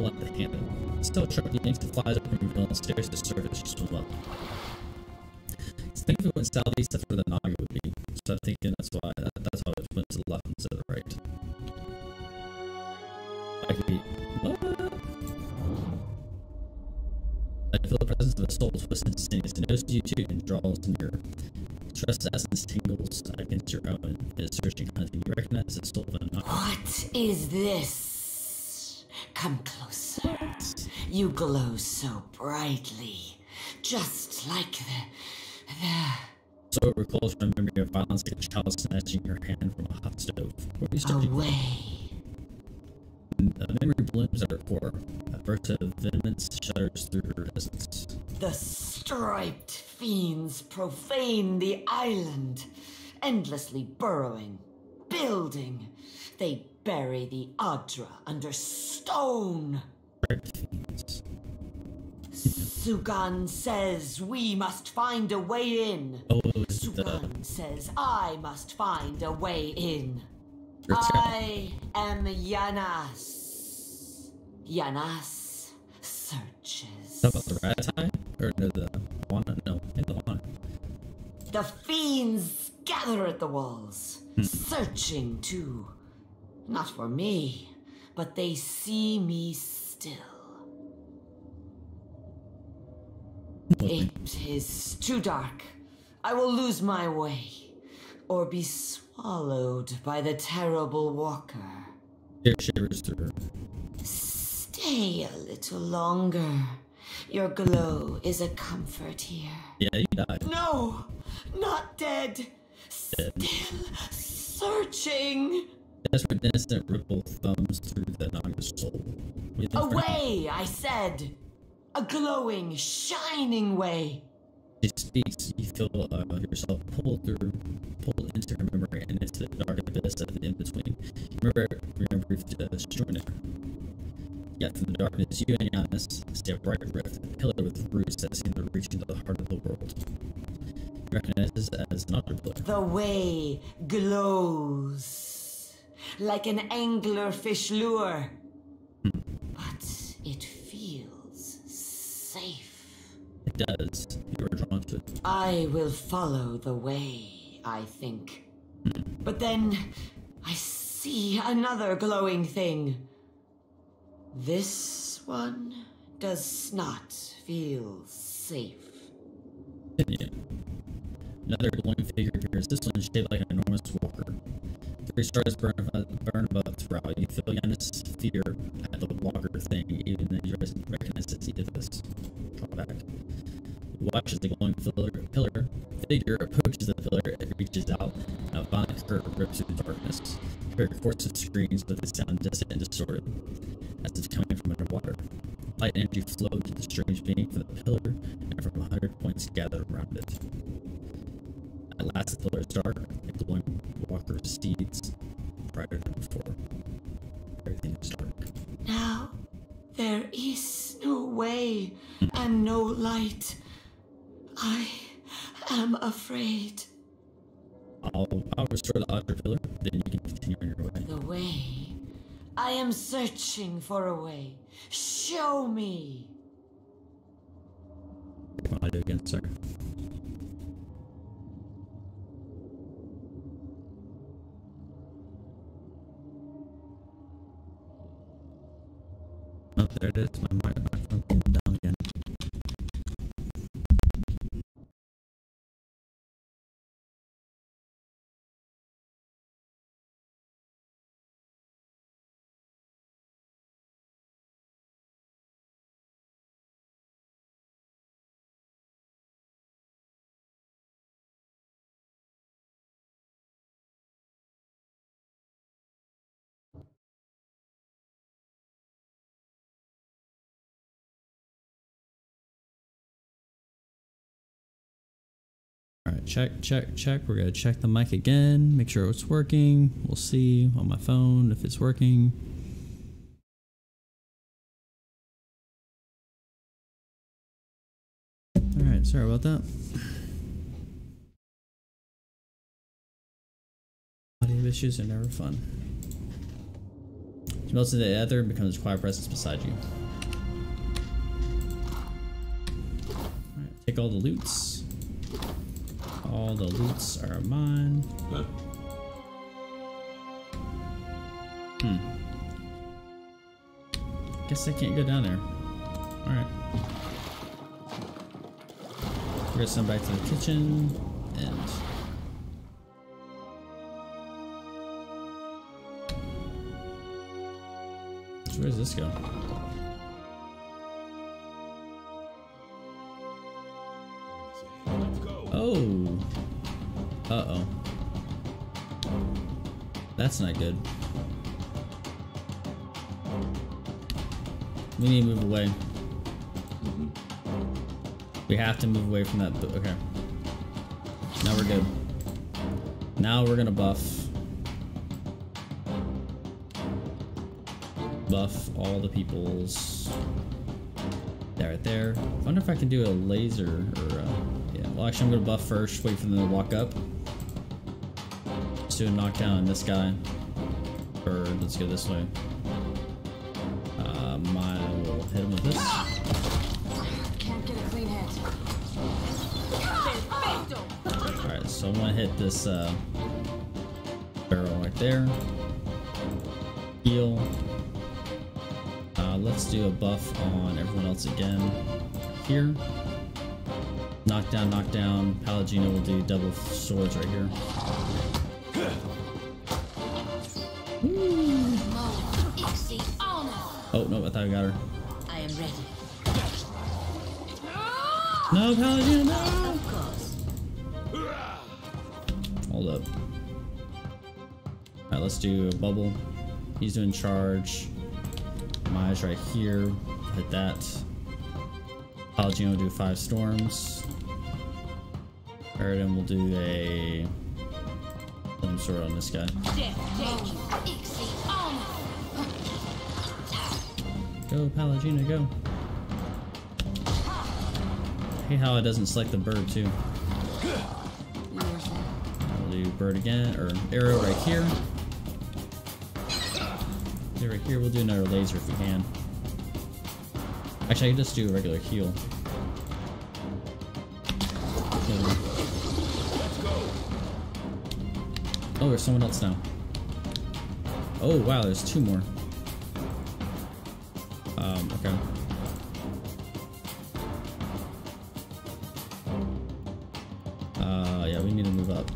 S1: up the handle. Still sharp yanks the flies up and reveal the stairs to the surface you swim up. Think if it went southeast, that's where the Naga would be. So I'm thinking that's why it went to the left instead of the right. I could be. What? I feel the presence of a soul twisted and sneaks. It knows you too and draws near. Trust essence tingles against your own. It is searching hunting. You recognize the soul of a Naga.
S10: What is this? Come closer. You glow so brightly, just like the.
S1: So it recalls from a memory of violence like a child snatching her hand from a hot stove.
S10: Away.
S1: The memory blooms at her core. A burst of vehemence shudders through her essence.
S10: The striped fiends profane the island, endlessly burrowing, building. They bury the Adra under stone.
S1: Striped fiends.
S10: Sugan says we must find a way in.
S1: Oh,
S10: Sugan says I must find a way in. I am Yanas. Yanas searches.
S1: Is that about the Rattata? Or no, the Wana? No, in the Wana.
S10: The fiends gather at the walls, searching too. Not for me, but they see me still. It is too dark. I will lose my way, or be swallowed by the terrible walker.
S1: It shivers through her.
S10: Stay a little longer. Your glow is a comfort here.
S1: Yeah, you died.
S10: No! Not dead! Still searching!
S1: Desperate instant ripple thumbs through the Naga's soul.
S10: Away, I said! A glowing, shining way.
S1: She speaks, you feel yourself pulled into her memory and into the dark abyss of the in-between. Remember destroying it. Yet from the darkness, you and Giannis see a bright rift, a pillar with roots that seem to reach into the heart of the world. You recognize this as another pillar.
S10: The way glows like an anglerfish lure, but it feels safe.
S1: It does. You are drawn to it.
S10: I will follow the way, I think. But then I see another glowing thing. This one does not feel safe.
S1: Continue. Another glowing figure appears. This one is shaped like an enormous walker. 3 stars burn above throughout. You feel Giannis' fear at the walker thing, even though you recognize it's Oedipus. Draw back. You watch as the glowing pillar figure approaches the pillar. It reaches out, and a violent current rips through the darkness. You hear courses screams, but they sound distant and distorted, as if coming from underwater. Light energy flows to the strange being from the pillar, and from 100 points gathered around it. At last, the pillar is dark. The glowing walker steeds brighter than before. Everything is dark.
S10: Now, there is no way and no light. I am afraid.
S1: I'll restore the outer pillar, then you can continue on your way.
S10: The way? I am searching for a way. Show me.
S1: What do I do again, sir? Oh, there it is. My microphone came down again. Alright, check. We're gonna check the mic again, make sure it's working. We'll see on my phone if it's working. Alright, sorry about that. Audio issues are never fun. She melts into the ether and becomes a quiet presence beside you. Alright, take all the loots. All the loots are mine. Guess I can't go down there. Alright. We're gonna send back to the kitchen and so where does this go? Oh. Uh-oh. That's not good. We need to move away. We have to move away from that. Okay. Now we're good. Now we're gonna buff all the peoples. That right there. I wonder if I can do a laser or yeah. Well, actually, I'm gonna buff first. Wait for them to walk up. Let's do a knockdown on this guy. Or let's go this way. We'll hit him with this.
S8: Can't get a clean hit.
S1: Alright, so I'm gonna hit this barrel right there. Heal. Let's do a buff on everyone else again. Here. Knockdown, knockdown. Palagino will do double swords right here.
S2: Easy on her.
S1: Oh no, I thought I got her.
S10: I am ready.
S1: No, Paladin, no!
S10: Of course.
S1: Hold up. Alright, let's do a bubble. He's doing charge. Maya's right here. Hit that. Paladin will do 5 storms. Eridan will do a flame sword on this guy. Go, Palagina, go. I hate how it doesn't select the bird, too. We'll do bird again, or arrow right here. Okay, right here, we'll do another laser if we can. Actually, I can just do a regular heal. Oh, there's someone else now. Oh, wow, there's 2 more. Okay. Yeah, we need to move up.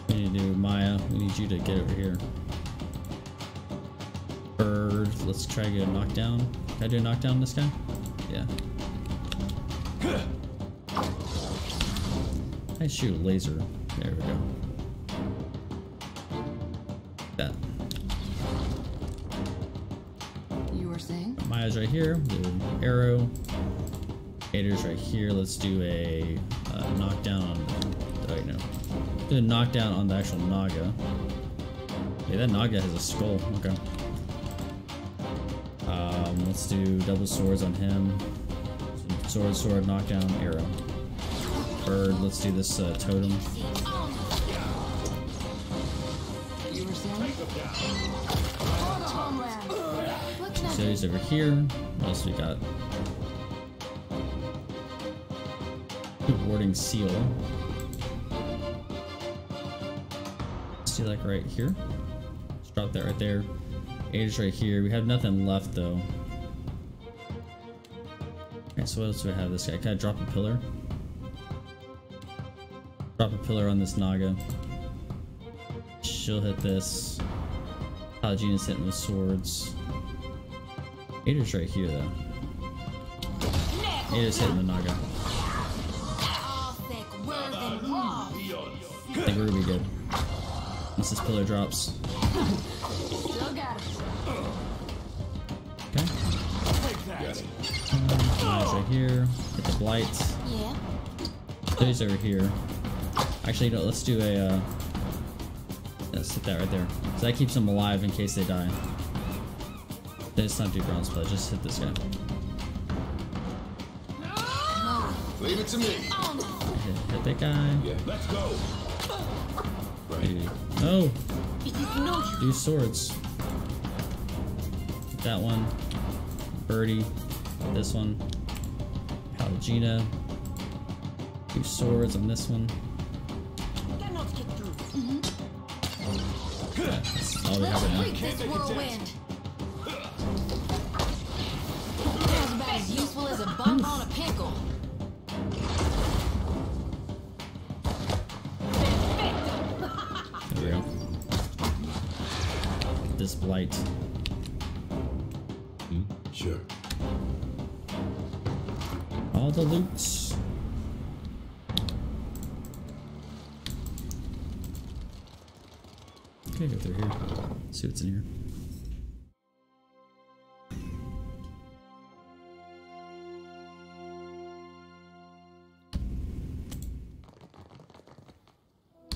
S1: We need to do Maya. We need you to get over here. Bird. Let's try to get a knockdown. Can I do a knockdown on this guy? Yeah. I shoot a laser. There we go. That.
S7: You were saying?
S1: Maya's right here. Do arrow. Hater's right here. Let's do a knockdown on. Oh, wait, no. Do a knockdown on the actual Naga. Yeah, that Naga has a skull. Okay. Let's do double swords on him. Sword, sword, knockdown, arrow. Bird. Let's do this totem.
S7: You were saying?
S1: So he's over here. What else we got? Warding seal. Let's do like right here. Let's drop that right there. Age right here. We have nothing left though. Okay, so what else do we have? This guy. Can I drop a pillar? Drop a pillar on this Naga. She'll hit this. Palagina's hitting with swords. Ader's right here though. Ader's hitting the Naga. I think we're gonna be good. Once this pillar drops. Okay. Maya's right here. Hit the blight.
S2: Yeah.
S1: He's over here. Actually, no, let's do a let's hit that right there. So that keeps them alive in case they die. Let's not do bronze pledge, just hit this guy.
S4: Leave it to me.
S1: Hit that guy.
S4: Yeah, let's go.
S1: Right. No! Do swords. Hit that one. Birdie. This one. Palagina. Do swords on this one. Yeah, that's all we have right now.
S2: This whirlwind. Sounds about as useful as a bump on a pickle.
S1: There we go. This blight.
S4: Sure.
S1: All the loots. Okay, go through here. See what's in here.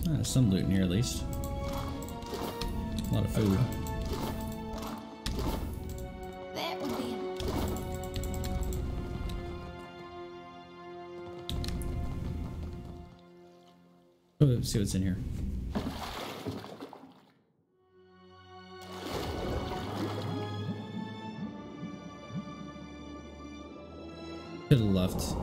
S1: There's some loot in here at least. A lot of food.
S2: That would be
S1: Oh, let's see what's in here. To the left.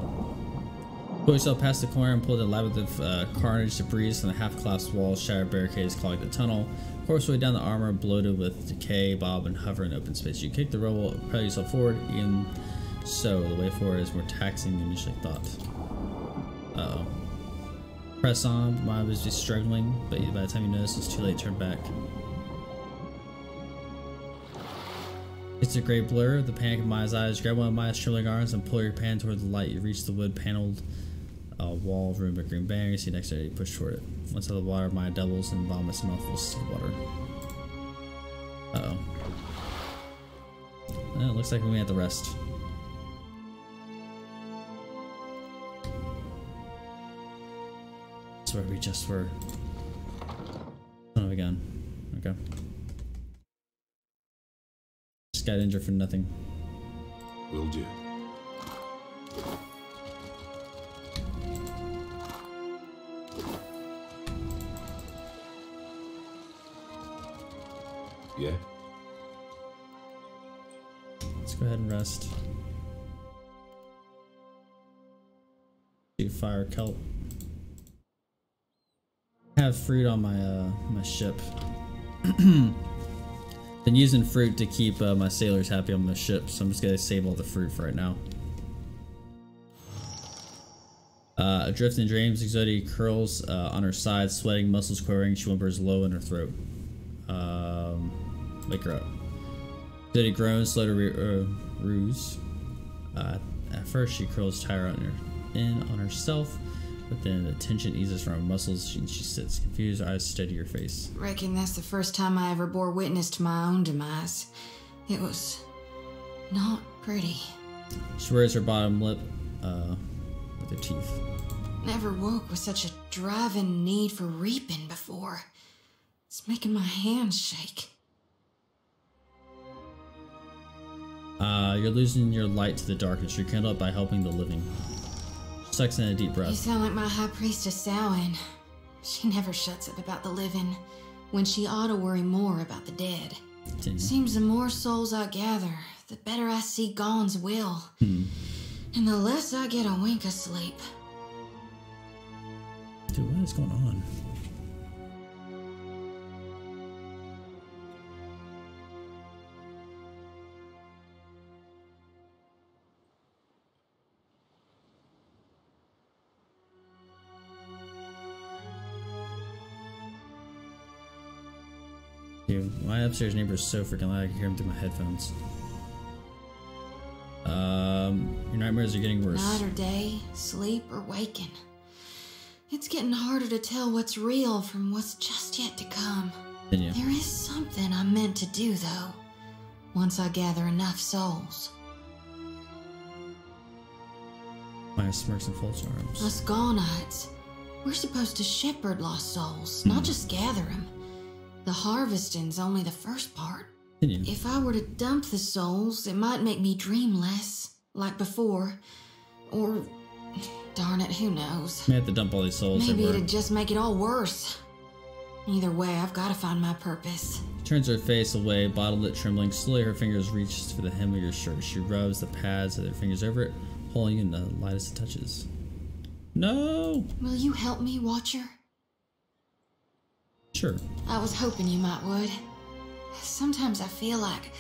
S1: Pull yourself past the corner and pull the labyrinth of carnage, debris from the half-collapsed walls, shattered barricades clog the tunnel. Course way down the armor, bloated with decay, bob, and hover in open space. You kick the rubble, propel yourself forward, even so, the way forward is more taxing than initially thought. Uh-oh. Press on, might was just struggling, but by the time you notice it's too late, turn back. It's a gray blur. The panic in Maya's eyes. Grab one of Maya's trembling arms and pull your pan toward the light. You reach the wood paneled wall room at green banner. You see next to it. You push toward it. Once out of the water, Maya doubles and vomits mouthfuls of water. Uh-oh. Well, it looks like we may have to rest. That's where we just were. Son of a gun. Okay. Just got injured for nothing.
S4: Will do. Yeah?
S1: Let's go ahead and rest. Do fire kelp. I have fruit on my my ship. Been using fruit to keep my sailors happy on the ship, so I'm just gonna save all the fruit for right now. Adrift in dreams, Exodia curls on her side, sweating, muscles quivering. She whimpers low in her throat. Wake her up. Exodia groans, slow to ruse. At first, she curls tighter in on herself, but then the tension eases from her muscles. She sits confused, her eyes steady her face.
S2: Reckon that's the first time I ever bore witness to my own demise. It was not pretty.
S1: She wears her bottom lip with her teeth.
S2: Never woke with such a driving need for reaping before. It's making my hands shake.
S1: You're losing your light to the darkness. You're kindled up by helping the living. She sucks in a deep breath.
S2: You sound like my high priestess Samhain. She never shuts up about the living, when she ought to worry more about the dead.
S1: Continue.
S2: Seems the more souls I gather, the better I see Gon's will. And the less I get a wink of sleep.
S1: Dude, what is going on? Dude, my upstairs neighbor is so freaking loud I can hear him through my headphones. Your nightmares are getting worse.
S2: Night or day, sleep or waking. It's getting harder to tell what's real from what's just yet to come.
S1: Continue.
S2: There is something I'm meant to do, though, once I gather enough souls.
S1: Maya smirks and folds her arms.
S2: Us Gonites, we're supposed to shepherd lost souls, not just gather them. The harvesting's only the first part.
S1: Continue.
S2: If I were to dump the souls, it might make me dream less, like before. Or, darn it, who knows?
S1: May have to dump all these souls.
S2: Maybe
S1: everywhere.
S2: it'd just make it all worse. Either way, I've got to find my purpose.
S1: Turns her face away, bottle lip trembling. Slowly her fingers reach for the hem of your shirt. She rubs the pads of her fingers over it, holding you in the lightest of touches. No!
S2: Will you help me, Watcher?
S1: Sure.
S2: I was hoping you might would. Sometimes I feel like,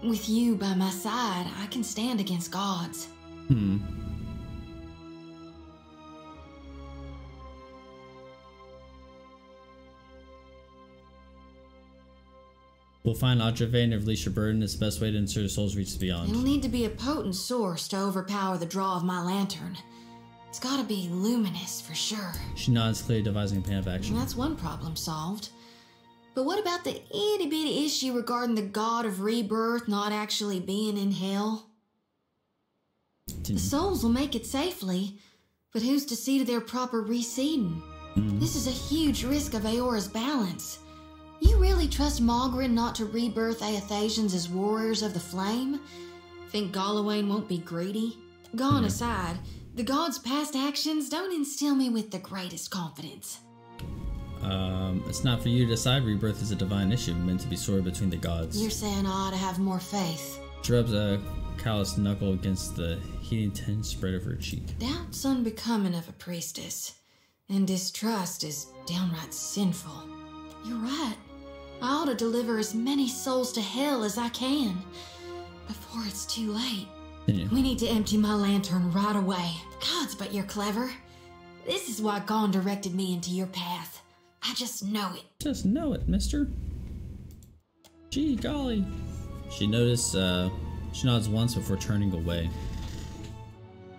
S2: with you by my side, I can stand against gods.
S1: We'll find Adrave and release your burden. It's the best way to ensure the souls reach the beyond.
S2: It'll need to be a potent source to overpower the draw of my lantern. It's gotta be luminous for sure.
S1: She nods, clearly devising a plan of action.
S2: And that's one problem solved. But what about the itty-bitty issue regarding the god of rebirth not actually being in hell? The souls will make it safely, but who's to see to their proper reseeding? This is a huge risk of Aora's balance. You really trust Mogren not to rebirth Aethasians as warriors of the flame? Think Galawain won't be greedy? Gone aside, the god's past actions don't instill me with the greatest confidence.
S1: It's not for you to decide. Rebirth is a divine issue meant to be sorted between the gods.
S2: You're saying I ought to have more faith.
S1: She rubs a calloused knuckle against the heating tinge spread over her cheek.
S2: Doubt's unbecoming of a priestess, and distrust is downright sinful. You're right. I ought to deliver as many souls to hell as I can, before it's too late. We need to empty my lantern right away. Gods, but you're clever. This is why Gon directed me into your path. I just know it.
S1: Just know it, mister. Gee golly. She noticed, she nods once before turning away.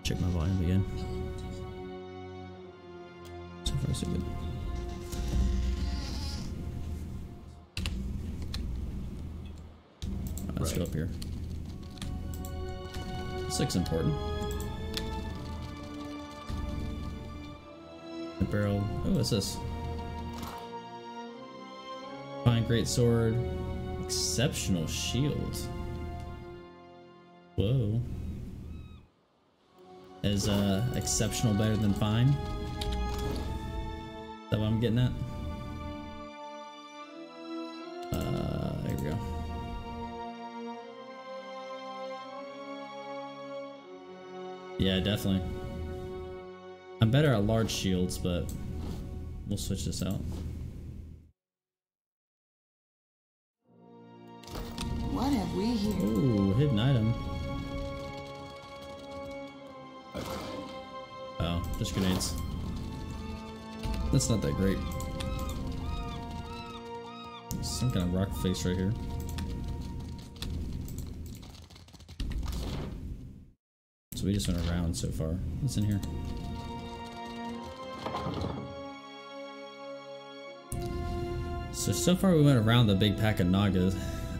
S1: Check my volume again. So far, so good. Let's go up here. This looks important. The barrel. Oh, what's this? Fine, great sword. Exceptional shield. Whoa. Is exceptional better than fine? Is that what I'm getting at? There we go. Yeah, definitely. I'm better at large shields, but we'll switch this out.
S2: What have we here?
S1: Ooh, hidden item. Oh, just grenades. That's not that great. Some kind of rock face right here. So we just went around so far. What's in here? So far we went around the big pack of Nagas.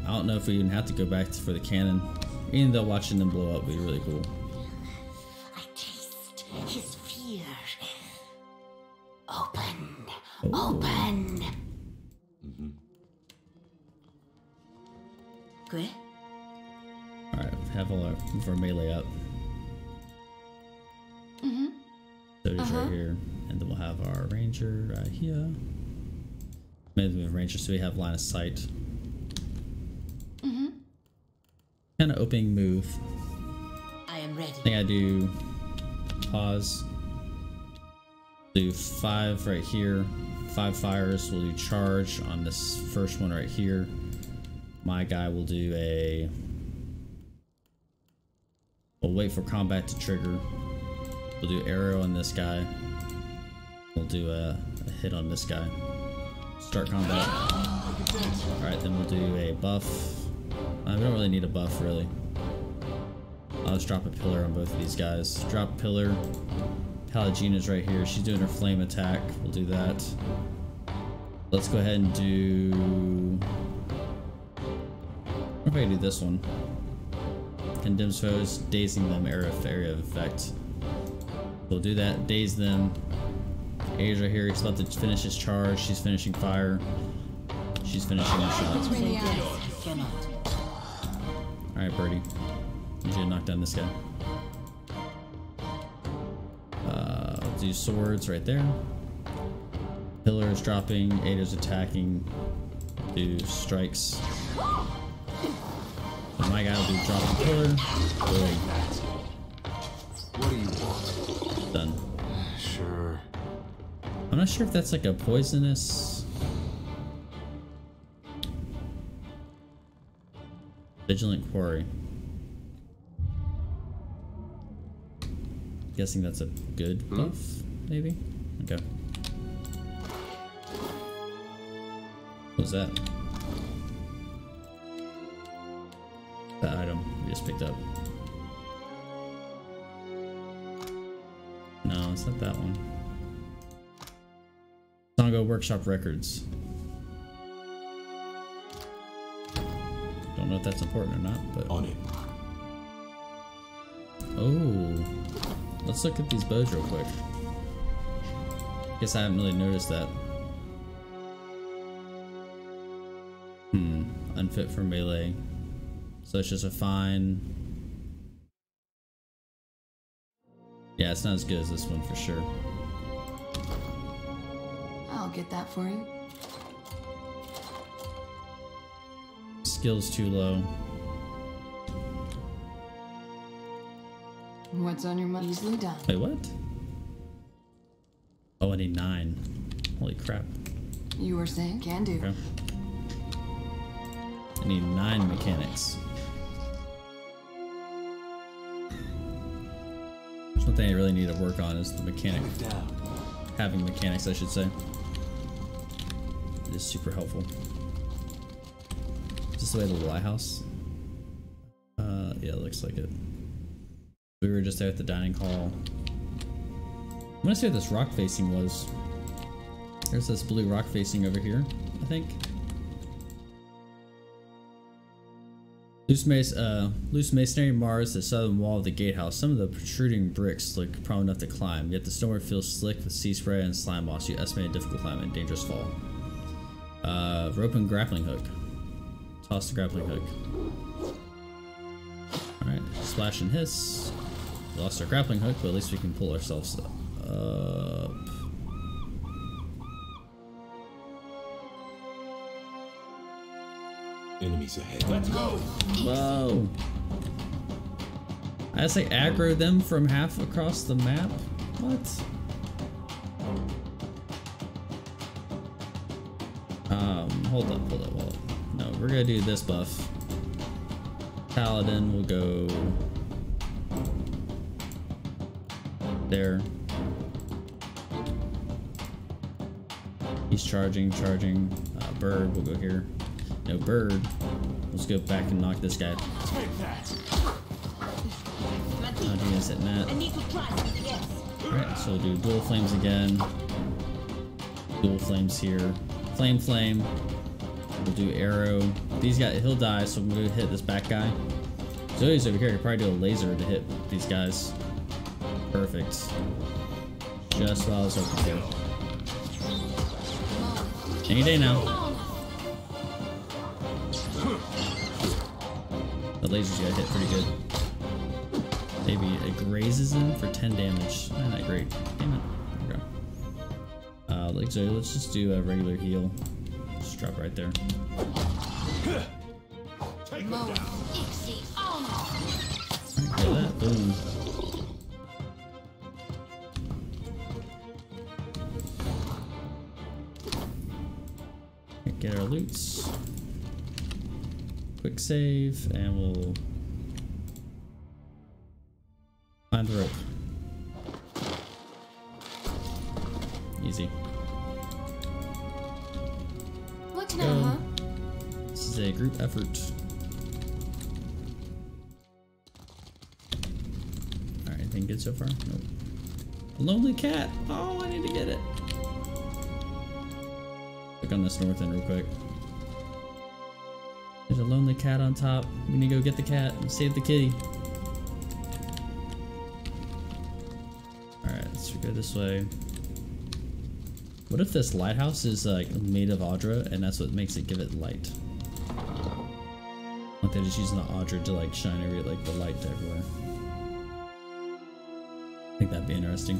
S1: I don't know if we even have to go back for the cannon. Even though watching them blow up would be really cool.
S10: I taste his fear. Open. Open. Good.
S1: Alright, have all our melee up. So it is right here. And then we'll have our ranger right here. Maybe move ranger so we have line of sight. Kind of opening move.
S10: I am ready.
S1: I think I do pause. Do 5 right here. 5 fires. We'll do charge on this first one right here. My guy will do a... We'll wait for combat to trigger. We'll do arrow on this guy. We'll do a hit on this guy. Start combat. Alright, then we'll do a buff. We don't really need a buff, really. I'll just drop a pillar on both of these guys. Drop pillar. Palagina's right here. She's doing her flame attack. We'll do that. Let's go ahead and do... What if I do this one? Condemns foes, dazing them, area of effect. We'll do that, daze them. A's right here, he's about to finish his charge. She's finishing fire. She's finishing her shot. Alright, Birdie. You should knock down this guy. Do swords right there. Pillars dropping, Ada's attacking. Do strikes. So my guy will do drop a pillar. Boom.
S3: What do you want?
S1: Done.
S3: Sure.
S1: I'm not sure if that's like a poisonous... Vigilant Quarry. Guessing that's a good buff, maybe? Okay. What was that? That item we just picked up. No, it's not that one. Songo Workshop Records. Don't know if that's important or not, but...
S4: On it.
S1: Oh. Let's look at these bows real quick. Guess I haven't really noticed that. Unfit for melee. So it's just a fine... Yeah, it's not as good as this one for sure.
S2: I'll get that for you.
S1: Skill's too low.
S2: What's on your mind? Easily done.
S1: Wait, what? Oh, I need 9. Holy crap.
S2: You were saying? Can do.
S1: Okay. I need 9 mechanics. There's one thing I really need to work on is the mechanic. Having mechanics, I should say. It is super helpful. Is this the way to the lighthouse? Yeah, it looks like it. We were just there at the dining hall. I want to see what this rock facing was. There's this blue rock facing over here, I think. Loose masonry mars the southern wall of the gatehouse. Some of the protruding bricks look prone enough to climb, yet the stonework feels slick with sea spray and slime moss. You estimate a difficult climb and dangerous fall. Rope and grappling hook. Toss the grappling hook. Alright, splash and hiss. We lost our grappling hook, but at least we can pull ourselves up.
S4: Enemies ahead. Let's go!
S1: Whoa! I just like aggro them from half across the map? What? Hold up. No, we're gonna do this buff. Paladin will go there. He's charging. Bird will go here. No, bird. Let's go back and knock this guy. Not doing this at Matt. Alright, so we'll do dual flames again. Dual flames here. Flame. We'll do arrow. These guys, he'll die, so I'm gonna hit this back guy. Zoe's over here. I could probably do a laser to hit these guys. Perfect. Just what I was hoping for. Any day now. The laser's gonna hit pretty good. Maybe it grazes him for 10 damage. Not that great. Damn it. There we go. Like Zoe, let's just do a regular heal. Just drop right there.
S4: Take him down.
S1: Kill that. Boom. Get our loots. Quick save, and we'll find the rope. Easy.
S2: What can I,
S1: This is a group effort. Alright, anything good so far? Nope. A lonely cat! Oh, I need to get it. Click on this north end real quick. There's a lonely cat on top. We need to go get the cat and save the kitty. Alright, let's go this way. What if this lighthouse is like made of Audra and that's what makes it give it light? Like they're just using the Audra to like shine like the light everywhere. I think that'd be interesting.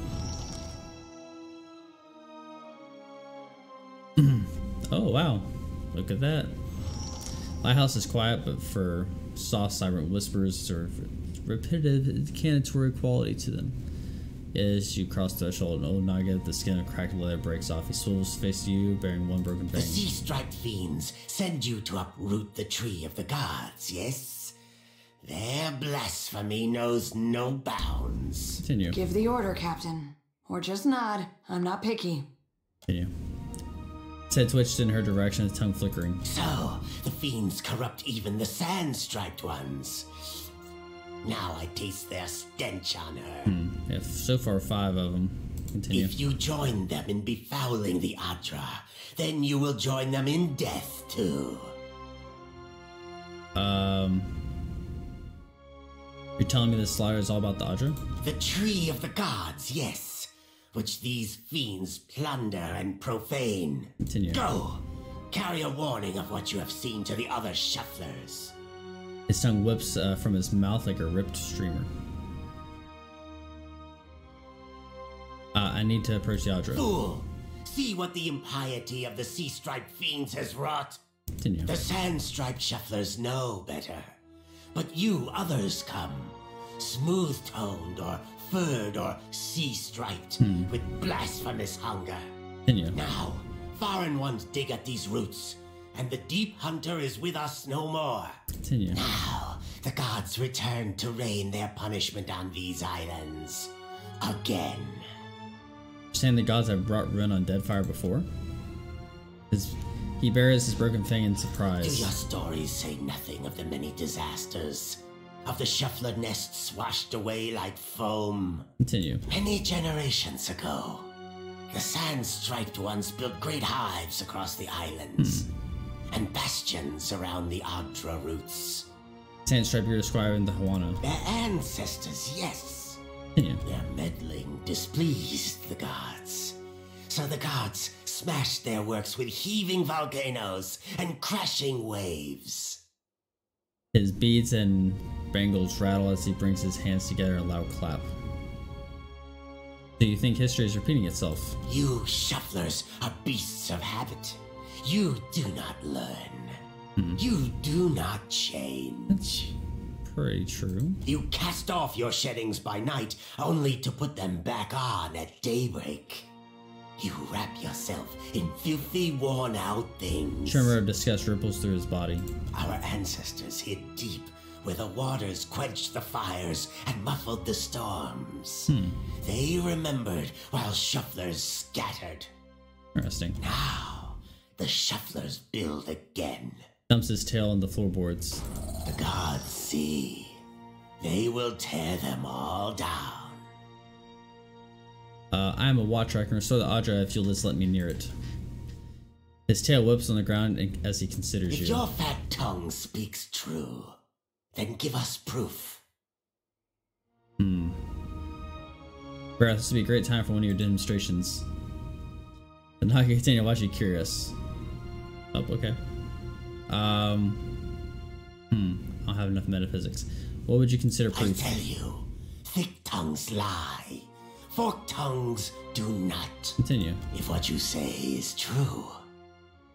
S1: Oh wow, look at that. Lighthouse is quiet, but for soft, silent whispers or repetitive, incanatory quality to them. As you cross the threshold, an old Naga, the skin of cracked leather breaks off. He swivels face to you, bearing one broken
S9: The
S1: fang.
S9: sea-striped fiends send you to uproot the tree of the gods, yes? Their blasphemy knows no bounds.
S1: Continue.
S8: Give the order, Captain. Or just nod. I'm not picky.
S1: Continue. His head twitched in her direction, his tongue flickering.
S9: So, the fiends corrupt even the sand-striped ones. Now I taste their stench on her.
S1: Yeah, so far 5 of them. Continue.
S9: If you join them in befouling the Adra, then you will join them in death too.
S1: You're telling me this slaughter is all about the Audra?
S9: The tree of the gods, yes, which these fiends plunder and profane.
S1: Continue.
S9: Go! Carry a warning of what you have seen to the other shufflers.
S1: His tongue whips from his mouth like a ripped streamer. I need to approach the Audra.
S9: Fool! See what the impiety of the sea-striped fiends has wrought?
S1: Continue.
S9: The sand-striped shufflers know better. But you others come, smooth-toned or furred or sea-striped, with blasphemous hunger.
S1: Continue.
S9: Now, foreign ones dig at these roots, and the deep hunter is with us no more.
S1: Continue.
S9: Now, the gods return to rain their punishment on these islands. Again.
S1: You're saying the gods have brought ruin on Deadfire before? He buries his broken fang in
S9: Do
S1: surprise.
S9: your stories say nothing of the many disasters? of the shuffler nests washed away like foam.
S1: Continue.
S9: Many generations ago, the sand-striped ones built great hives across the islands and bastions around the Adra roots.
S1: Sandstripe, you're describing the Hawana.
S9: Their ancestors, yes.
S1: Continue.
S9: Their meddling displeased the gods. So the gods smashed their works with heaving volcanoes and crashing waves.
S1: His beads and bangles rattle as he brings his hands together in a loud clap. Do you think history is repeating itself?
S9: You shufflers are beasts of habit. You do not learn. You do not change.
S1: That's pretty true.
S9: You cast off your sheddings by night, only to put them back on at daybreak. You wrap yourself in filthy, worn-out things.
S1: Tremor of disgust ripples through his body.
S9: Our ancestors hid deep where the waters quenched the fires and muffled the storms. They remembered while shufflers scattered.
S1: Interesting.
S9: Now, the shufflers build again.
S1: Dumps his tail on the floorboards.
S9: The gods see. They will tear them all down.
S1: I am a watcher. I can restore the Adra if you'll just let me near it. His tail whips on the ground as he considers you.
S9: If your fat tongue speaks true, then give us proof.
S1: Perhaps this would be a great time for one of your demonstrations. But now I can continue to watch you curious. Oh, okay. I don't have enough metaphysics. What would you consider proof?
S9: I tell you, thick tongues lie. Forked tongues do not.
S1: Continue.
S9: If what you say is true,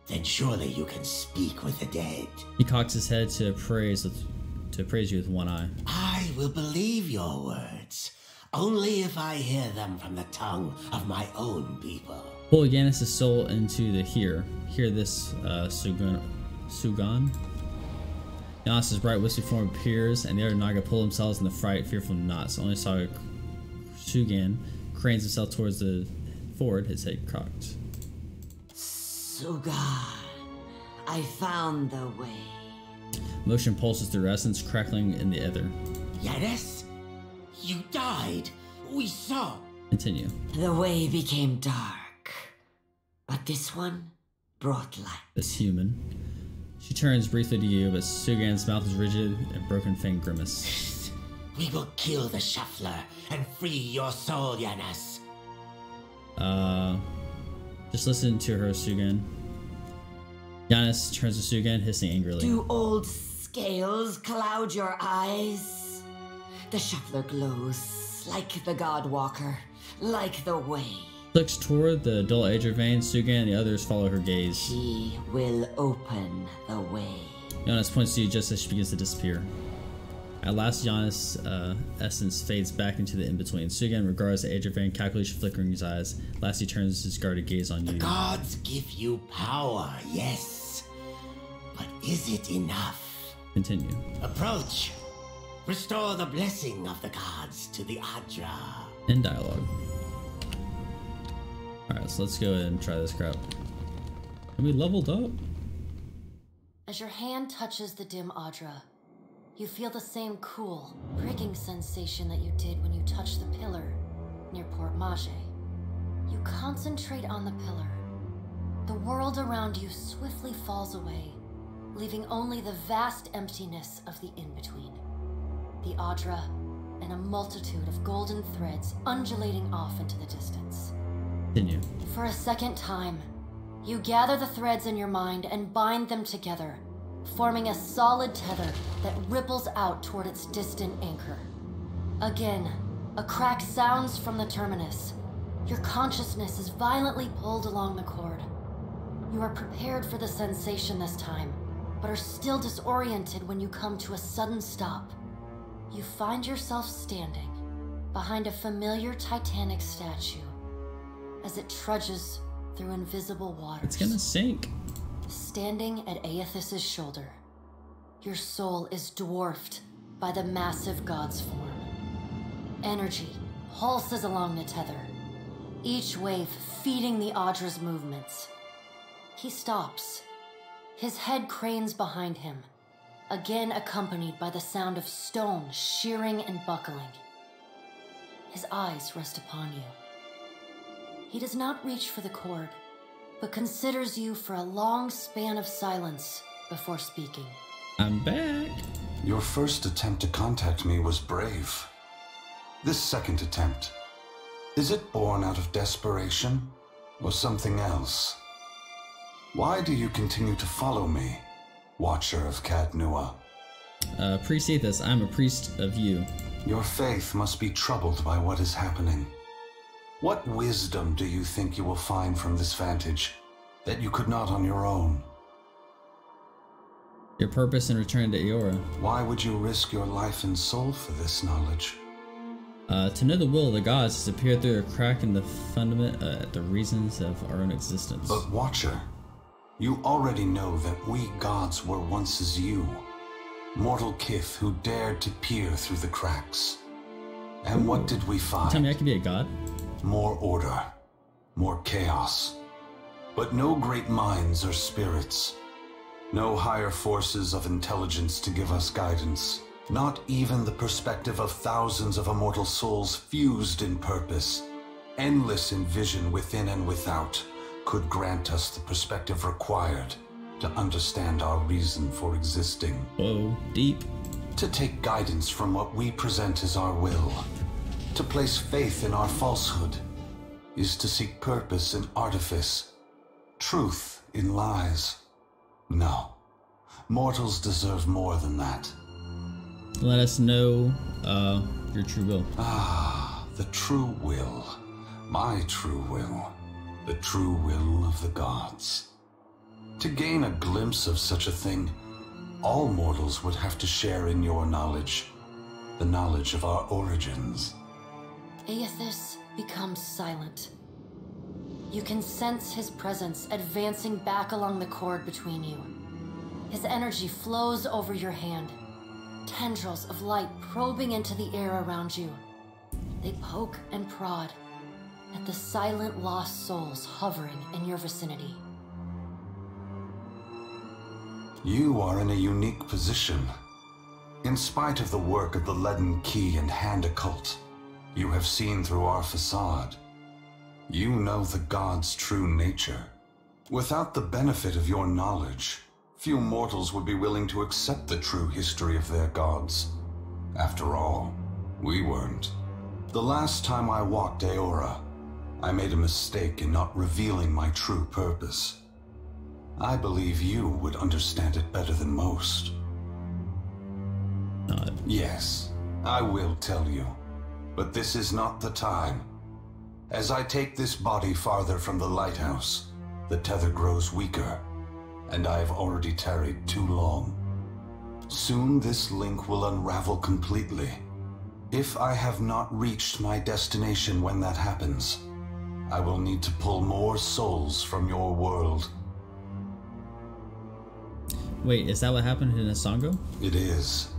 S9: then surely you can speak with the dead.
S1: He cocks his head to praise you with one eye.
S9: I will believe your words, only if I hear them from the tongue of my own people.
S1: Pull Yanis' soul into the here. Hear this, Sugan. Yanis' bright wispy form appears, and the other Naga pull themselves in the fright, fearful knots. Only saw Sugan cranes himself towards the forward, his head cocked.
S10: Sugan, I found the way.
S1: Motion pulses through essence, crackling in the ether.
S9: Yanis, you died. We saw.
S1: Continue.
S10: The way became dark, but this one brought light.
S1: This human. She turns briefly to you, but Sugan's mouth is rigid and broken fang grimace.
S9: We will kill the shuffler and free your soul, Yanis.
S1: Just listen to her, Sugan. Yanis turns to Sugan, hissing angrily.
S10: Do old scales cloud your eyes? The shuffler glows like the God Walker, like the way.
S1: Looks toward the dull Ager vein. Sugan and the others follow her gaze.
S10: He will open the way.
S1: Yanis points to you just as she begins to disappear. At last, Yanis' essence fades back into the in-between. Sugan regards the Ager vein, calculation flickering his eyes. Last, he turns his guarded gaze on you.
S9: The gods give you power, yes. But is it enough?
S1: Continue.
S9: Approach. Restore the blessing of the gods to the Adra.
S1: End dialogue. Alright, so let's go ahead and try this crap. Are we leveled up?
S11: As your hand touches the dim Adra, you feel the same cool, pricking sensation that you did when you touched the pillar near Port Mage. You concentrate on the pillar. The world around you swiftly falls away, leaving only the vast emptiness of the in-between. The Adra and a multitude of golden threads undulating off into the distance.
S1: Continue.
S11: For a second time, you gather the threads in your mind and bind them together, forming a solid tether that ripples out toward its distant anchor. Again, a crack sounds from the terminus. Your consciousness is violently pulled along the cord. You are prepared for the sensation this time, but are still disoriented when you come to a sudden stop. You find yourself standing behind a familiar Titanic statue as it trudges through invisible waters.
S1: It's gonna sink.
S11: Standing at Aethys' shoulder, your soul is dwarfed by the massive god's form. Energy pulses along the tether, each wave feeding the Adra's movements. He stops. His head cranes behind him, again accompanied by the sound of stone shearing and buckling. His eyes rest upon you. He does not reach for the cord, but considers you for a long span of silence before speaking.
S1: I'm back.
S4: Your first attempt to contact me was brave. This second attempt, is it born out of desperation or something else? Why do you continue to follow me, Watcher of Cadnua?
S1: Priest Aethys, I'm a priest of you.
S4: Your faith must be troubled by what is happening. What wisdom do you think you will find from this vantage that you could not on your own?
S1: Your purpose in returning to Eora.
S4: Why would you risk your life and soul for this knowledge?
S1: To know the will of the gods is to peer through a crack in the fundament at the reasons of our own existence.
S4: But Watcher, you already know that we gods were once as you, mortal kith who dared to peer through the cracks. And what did we find?
S1: Tell me I can be a god?
S4: More order, more chaos, but no great minds or spirits. No higher forces of intelligence to give us guidance. Not even the perspective of thousands of immortal souls fused in purpose, endless in vision within and without, could grant us the perspective required to understand our reason for existing.
S1: Whoa, deep.
S4: To take guidance from what we present as our will. To place faith in our falsehood is to seek purpose in artifice, truth in lies. No, mortals deserve more than that.
S1: Let us know your true will.
S4: Ah, the true will. My true will. The true will of the gods. To gain a glimpse of such a thing, all mortals would have to share in your knowledge. The knowledge of our origins.
S11: Aethys becomes silent. You can sense his presence advancing back along the cord between you. His energy flows over your hand. Tendrils of light probing into the air around you. They poke and prod at the silent lost souls hovering in your vicinity.
S4: You are in a unique position. In spite of the work of the Leaden Key and Hand Occult, you have seen through our facade. You know the gods' true nature. Without the benefit of your knowledge, few mortals would be willing to accept the true history of their gods. After all, we weren't. The last time I walked Eora, I made a mistake in not revealing my true purpose. I believe you would understand it better than most. Yes, I will tell you, but this is not the time. As I take this body farther from the lighthouse, the tether grows weaker, and I have already tarried too long. Soon this link will unravel completely. If I have not reached my destination when that happens, I will need to pull more souls from your world.
S1: Wait, is that what happened in Asongo?
S4: It is.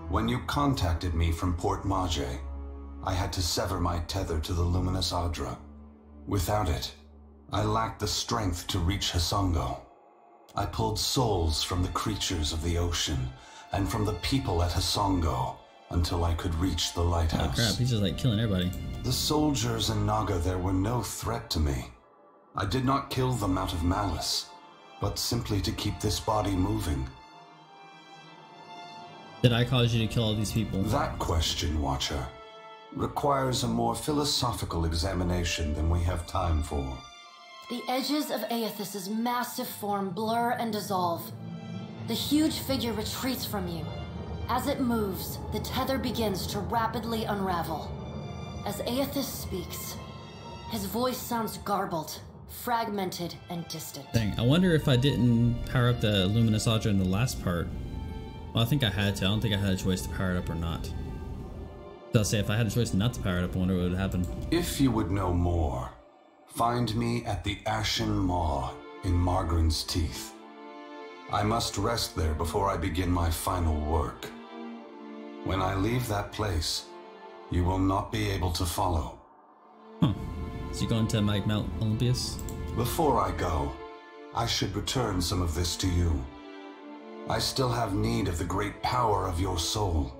S4: When you contacted me from Port Mage, I had to sever my tether to the luminous Adra. Without it, I lacked the strength to reach Hasongo. I pulled souls from the creatures of the ocean and from the people at Hasongo until I could reach the lighthouse.
S1: Oh crap, he's just like killing everybody.
S4: The soldiers in Naga there were no threat to me. I did not kill them out of malice, but simply to keep this body moving.
S1: Did I cause you to kill all these people?
S4: That question, Watcher, requires a more philosophical examination than we have time for.
S11: The edges of Aethys's massive form blur and dissolve. The huge figure retreats from you. As it moves, the tether begins to rapidly unravel. As Aethys speaks, his voice sounds garbled, fragmented, and distant.
S1: Dang, I wonder if I didn't power up the Luminous Adra in the last part. Well, I think I had to. I don't think I had a choice to power it up or not. So I'll say if I had a choice not to power it up, I wonder what would happen.
S4: If you would know more, find me at the Ashen Maw in Margaren's Teeth. I must rest there before I begin my final work. When I leave that place, you will not be able to follow.
S1: Huh. So you're going to Mount Olympus?
S4: Before I go, I should return some of this to you. I still have need of the great power of your soul,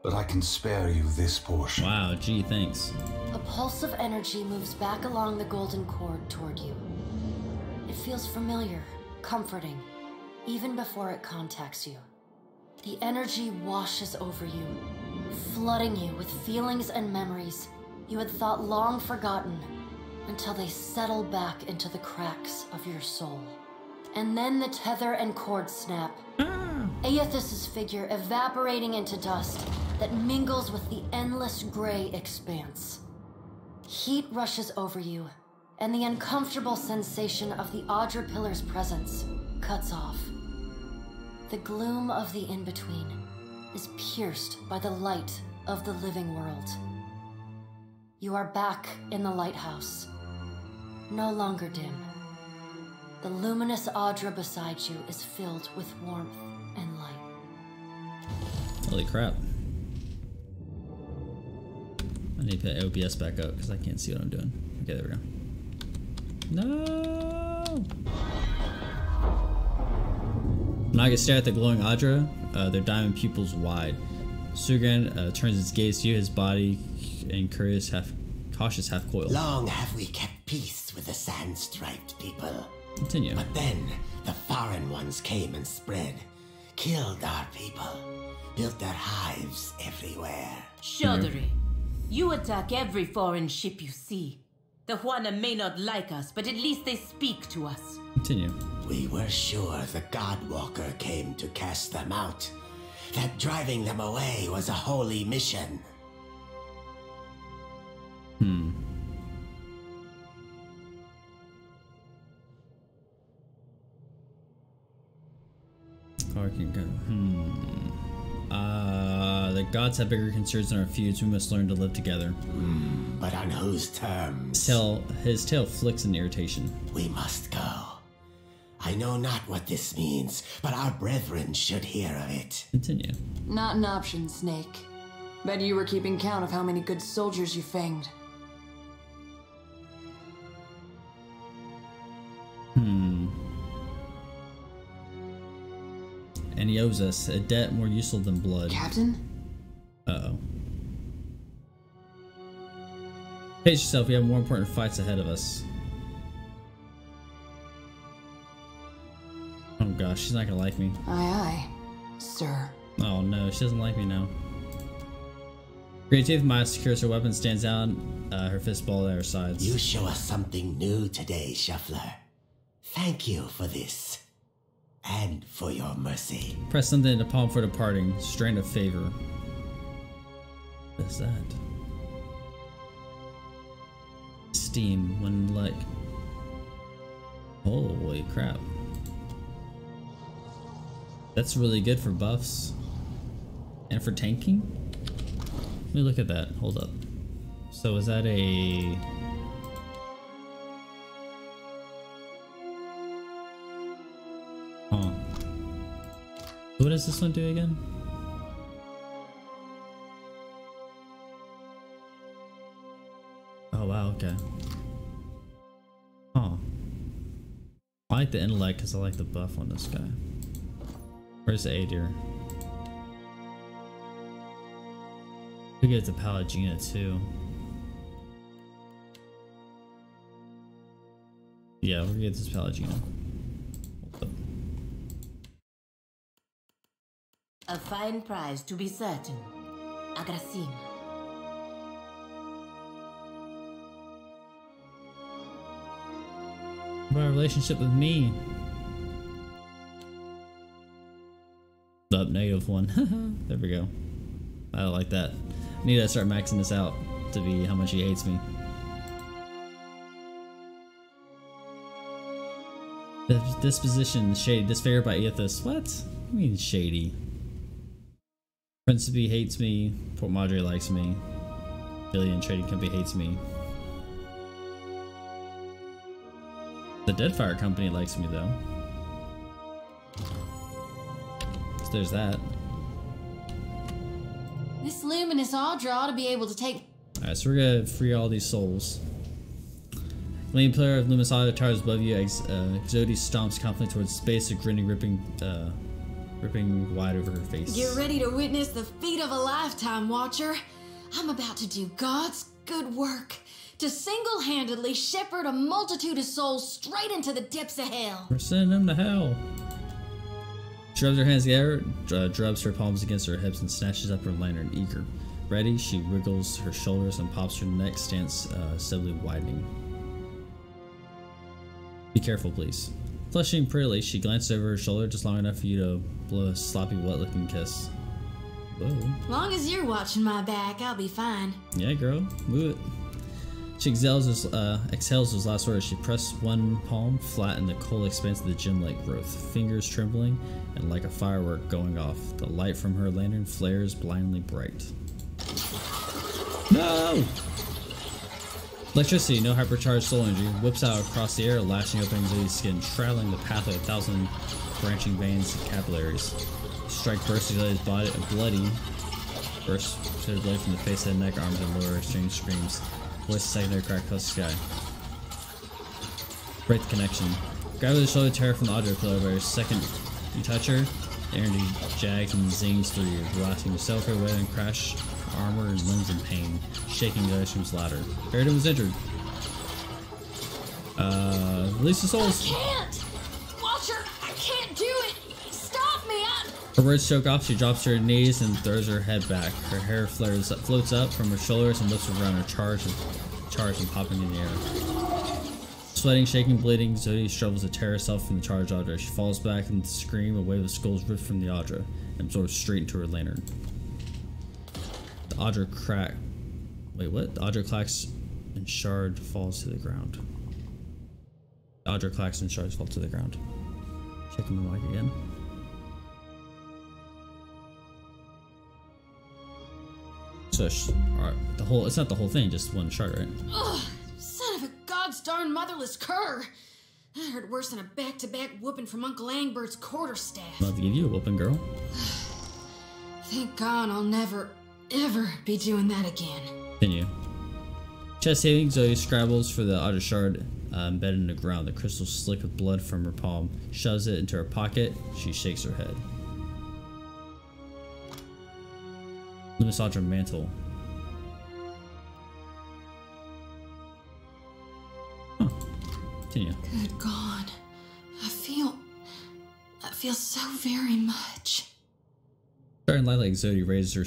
S4: but I can spare you this portion.
S1: Wow, gee, thanks.
S11: A pulse of energy moves back along the golden cord toward you. It feels familiar, comforting, even before it contacts you. The energy washes over you, flooding you with feelings and memories you had thought long forgotten until they settle back into the cracks of your soul. And then the tether and cord snap. Aethys's figure evaporating into dust that mingles with the endless gray expanse. Heat rushes over you, and the uncomfortable sensation of the Audra Pillar's presence cuts off. The gloom of the in-between is pierced by the light of the living world. You are back in the lighthouse, no longer dim. The luminous Audra beside you is filled with warmth and light.
S1: Holy crap. I need to put OBS back up because I can't see what I'm doing. Okay, there we go. No! Naga stare at the glowing Audra, their diamond pupils wide. Sugan turns his gaze to you, his body in cautious half-coiled.
S9: Long have we kept peace with the sand-striped people.
S1: Continue.
S9: But then, the foreign ones came and spread, killed our people, built their hives everywhere.
S12: Chaudhary, you attack every foreign ship you see. The Juana may not like us, but at least they speak to us.
S1: Continue.
S9: We were sure the Godwalker came to cast them out, that driving them away was a holy mission. The gods have bigger concerns than our feuds. We must learn to live together. But on whose terms?
S1: His tail flicks in irritation.
S9: We must go. I know not what this means, but our brethren should hear of it.
S1: Continue.
S7: Not an option, Snake. Bet you were keeping count of how many good soldiers you fanged.
S1: And he owes us a debt more useful than blood.
S7: Captain?
S1: Uh-oh. Pace yourself, we have more important fights ahead of us. Oh gosh, she's not gonna like me.
S7: Aye, aye, sir.
S1: Oh no, she doesn't like me now. Great Teeth Maya secures her weapon, stands down, her fist ball at her sides.
S9: You show us something new today, Shuffler. Thank you for this. And for your mercy.
S1: Press something in the palm for departing. Strain of favor. What's that? Steam when like. Holy crap. That's really good for buffs. And for tanking? Let me look at that. Hold up. So is that a... Huh. What does this one do again? Oh wow, okay. Huh. I like the intellect because I like the buff on this guy. Where's the A-Deer? We get to Palagina too. Yeah, we're gonna get this Palagina.
S12: A fine prize, to be certain. Agrasim.
S1: What about our relationship with me? Up, -1. There we go. I don't like that. I need to start maxing this out to be how much he hates me. Disposition, shady, disfavored by Aethys. What? I mean shady. Principe hates me. Port Madre likes me. Billion Trading Company hates me. The Deadfire Company likes me though. So there's that.
S2: This luminous Audra ought to be able to take...
S1: Alright, so we're gonna free all these souls. Lane player of Luminous Audra towers above you. Exodi stomps confidently towards space, a grinning, ripping ripping wide over her face.
S2: Get ready to witness the feat of a lifetime, Watcher. I'm about to do God's good work to single-handedly shepherd a multitude of souls straight into the depths of hell.
S1: We're sending them to hell. She rubs her hands together, drubs her palms against her hips, and snatches up her lantern, eager. Ready, she wriggles her shoulders and pops her neck, stance steadily widening. Be careful, please. Flushing prettily, she glances over her shoulder just long enough for you to blow a sloppy, wet-looking kiss. Whoa.
S2: Long as you're watching my back, I'll be fine.
S1: Yeah, girl. Move it. She exhales those last words. She presses one palm flat in the cold expanse of the gem-like growth, fingers trembling and like a firework going off. The light from her lantern flares blindly bright. No! Electricity, no hypercharged soul energy, whips out across the air, lashing open Zoe's skin, traveling the path of 1,000 branching veins and capillaries. Strike bursts Zoe's body, bloody burst to the blade from the face, head, neck, arms, and lower exchange screams. Voice secondary crack across the sky. Break the connection. Grab the shoulder, tear from the audio pillar, but second you touch her, the energy jags and zings through you, blasting yourself her way and crash armor and limbs in pain, shaking the Ocean's ladder. Sheridan was injured. Release the souls.
S2: I can't! Watcher, I can't do it! Stop me!
S1: Her words choke off, she drops to her knees and throws her head back. Her hair floats up from her shoulders and lifts around her, charged and popping in the air. Sweating, shaking, bleeding, Zodi struggles to tear herself from the charged Audra. She falls back and scream, a wave of skulls ripped from the Audra and absorbs straight into her lantern. The Audra crack. Wait, what? The Audra clacks and shard falls to the ground. The Audra clacks and shards fall to the ground. Checking the mic again. So, alright, it's not the whole thing, just one shard, right?
S2: Ugh, son of a god's darn motherless cur! That hurt worse than a back-to-back whooping from Uncle Angbert's quarterstaff.
S1: I'll have to give you a whooping, girl.
S2: Thank God I'll never, ever be doing that again.
S1: Continue. Chest heaving, Zoe scrabbles for the Audra shard embedded in the ground. The crystal slick with blood from her palm, shoves it into her pocket. She shakes her head. Luminous Audra mantle. Huh. Continue.
S2: Good God. I feel so very much.
S1: Starting light like Zodi raises her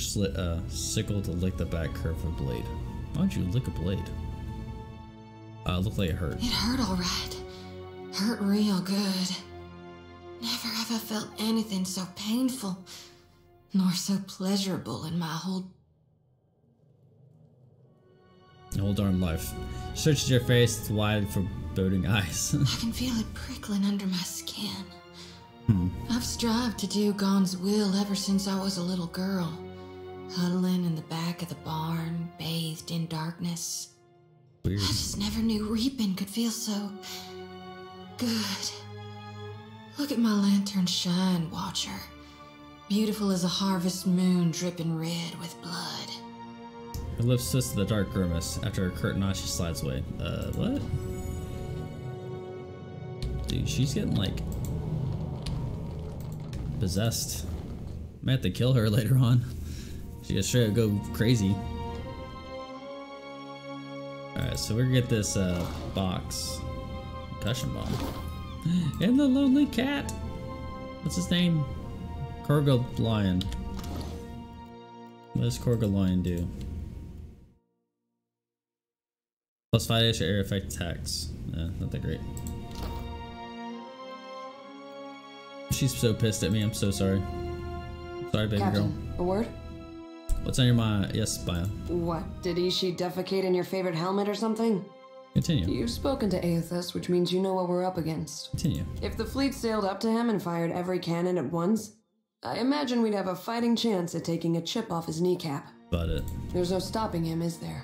S1: sickle to lick the back curve of a blade. Why'd you lick a blade? Looked like it hurt.
S2: It hurt alright. Hurt real good. Never have I felt anything so painful, nor so pleasurable in my whole
S1: darn life. She searches your face with wide, foreboding eyes.
S2: I can feel it prickling under my skin. I've strived to do God's will ever since I was a little girl, huddling in the back of the barn, bathed in darkness.
S1: Weird.
S2: I just never knew reaping could feel so good. Look at my lantern shine, Watcher. Beautiful as a harvest moon dripping red with blood.
S1: Her lips twist to the dark grimace. After her curt nod, she slides away. What? Dude, she's getting, like, possessed. Might have to kill her later on. She gets straight up go crazy. Alright, so we're gonna get this, box. Concussion bomb. And the lonely cat! What's his name? Korga Lion. What does Korga Lion do? Plus 5 extra air effect attacks. Not that great. She's so pissed at me, I'm so sorry. Sorry, baby
S8: Captain,
S1: girl.
S8: A word?
S1: What's on your mind? Yes, Bio.
S8: What, did Ishi defecate in your favorite helmet or something?
S1: Continue.
S8: You've spoken to Aethys, which means you know what we're up against.
S1: Continue.
S8: If the fleet sailed up to him and fired every cannon at once, I imagine we'd have a fighting chance at taking a chip off his kneecap.
S1: About it.
S8: There's no stopping him, is there?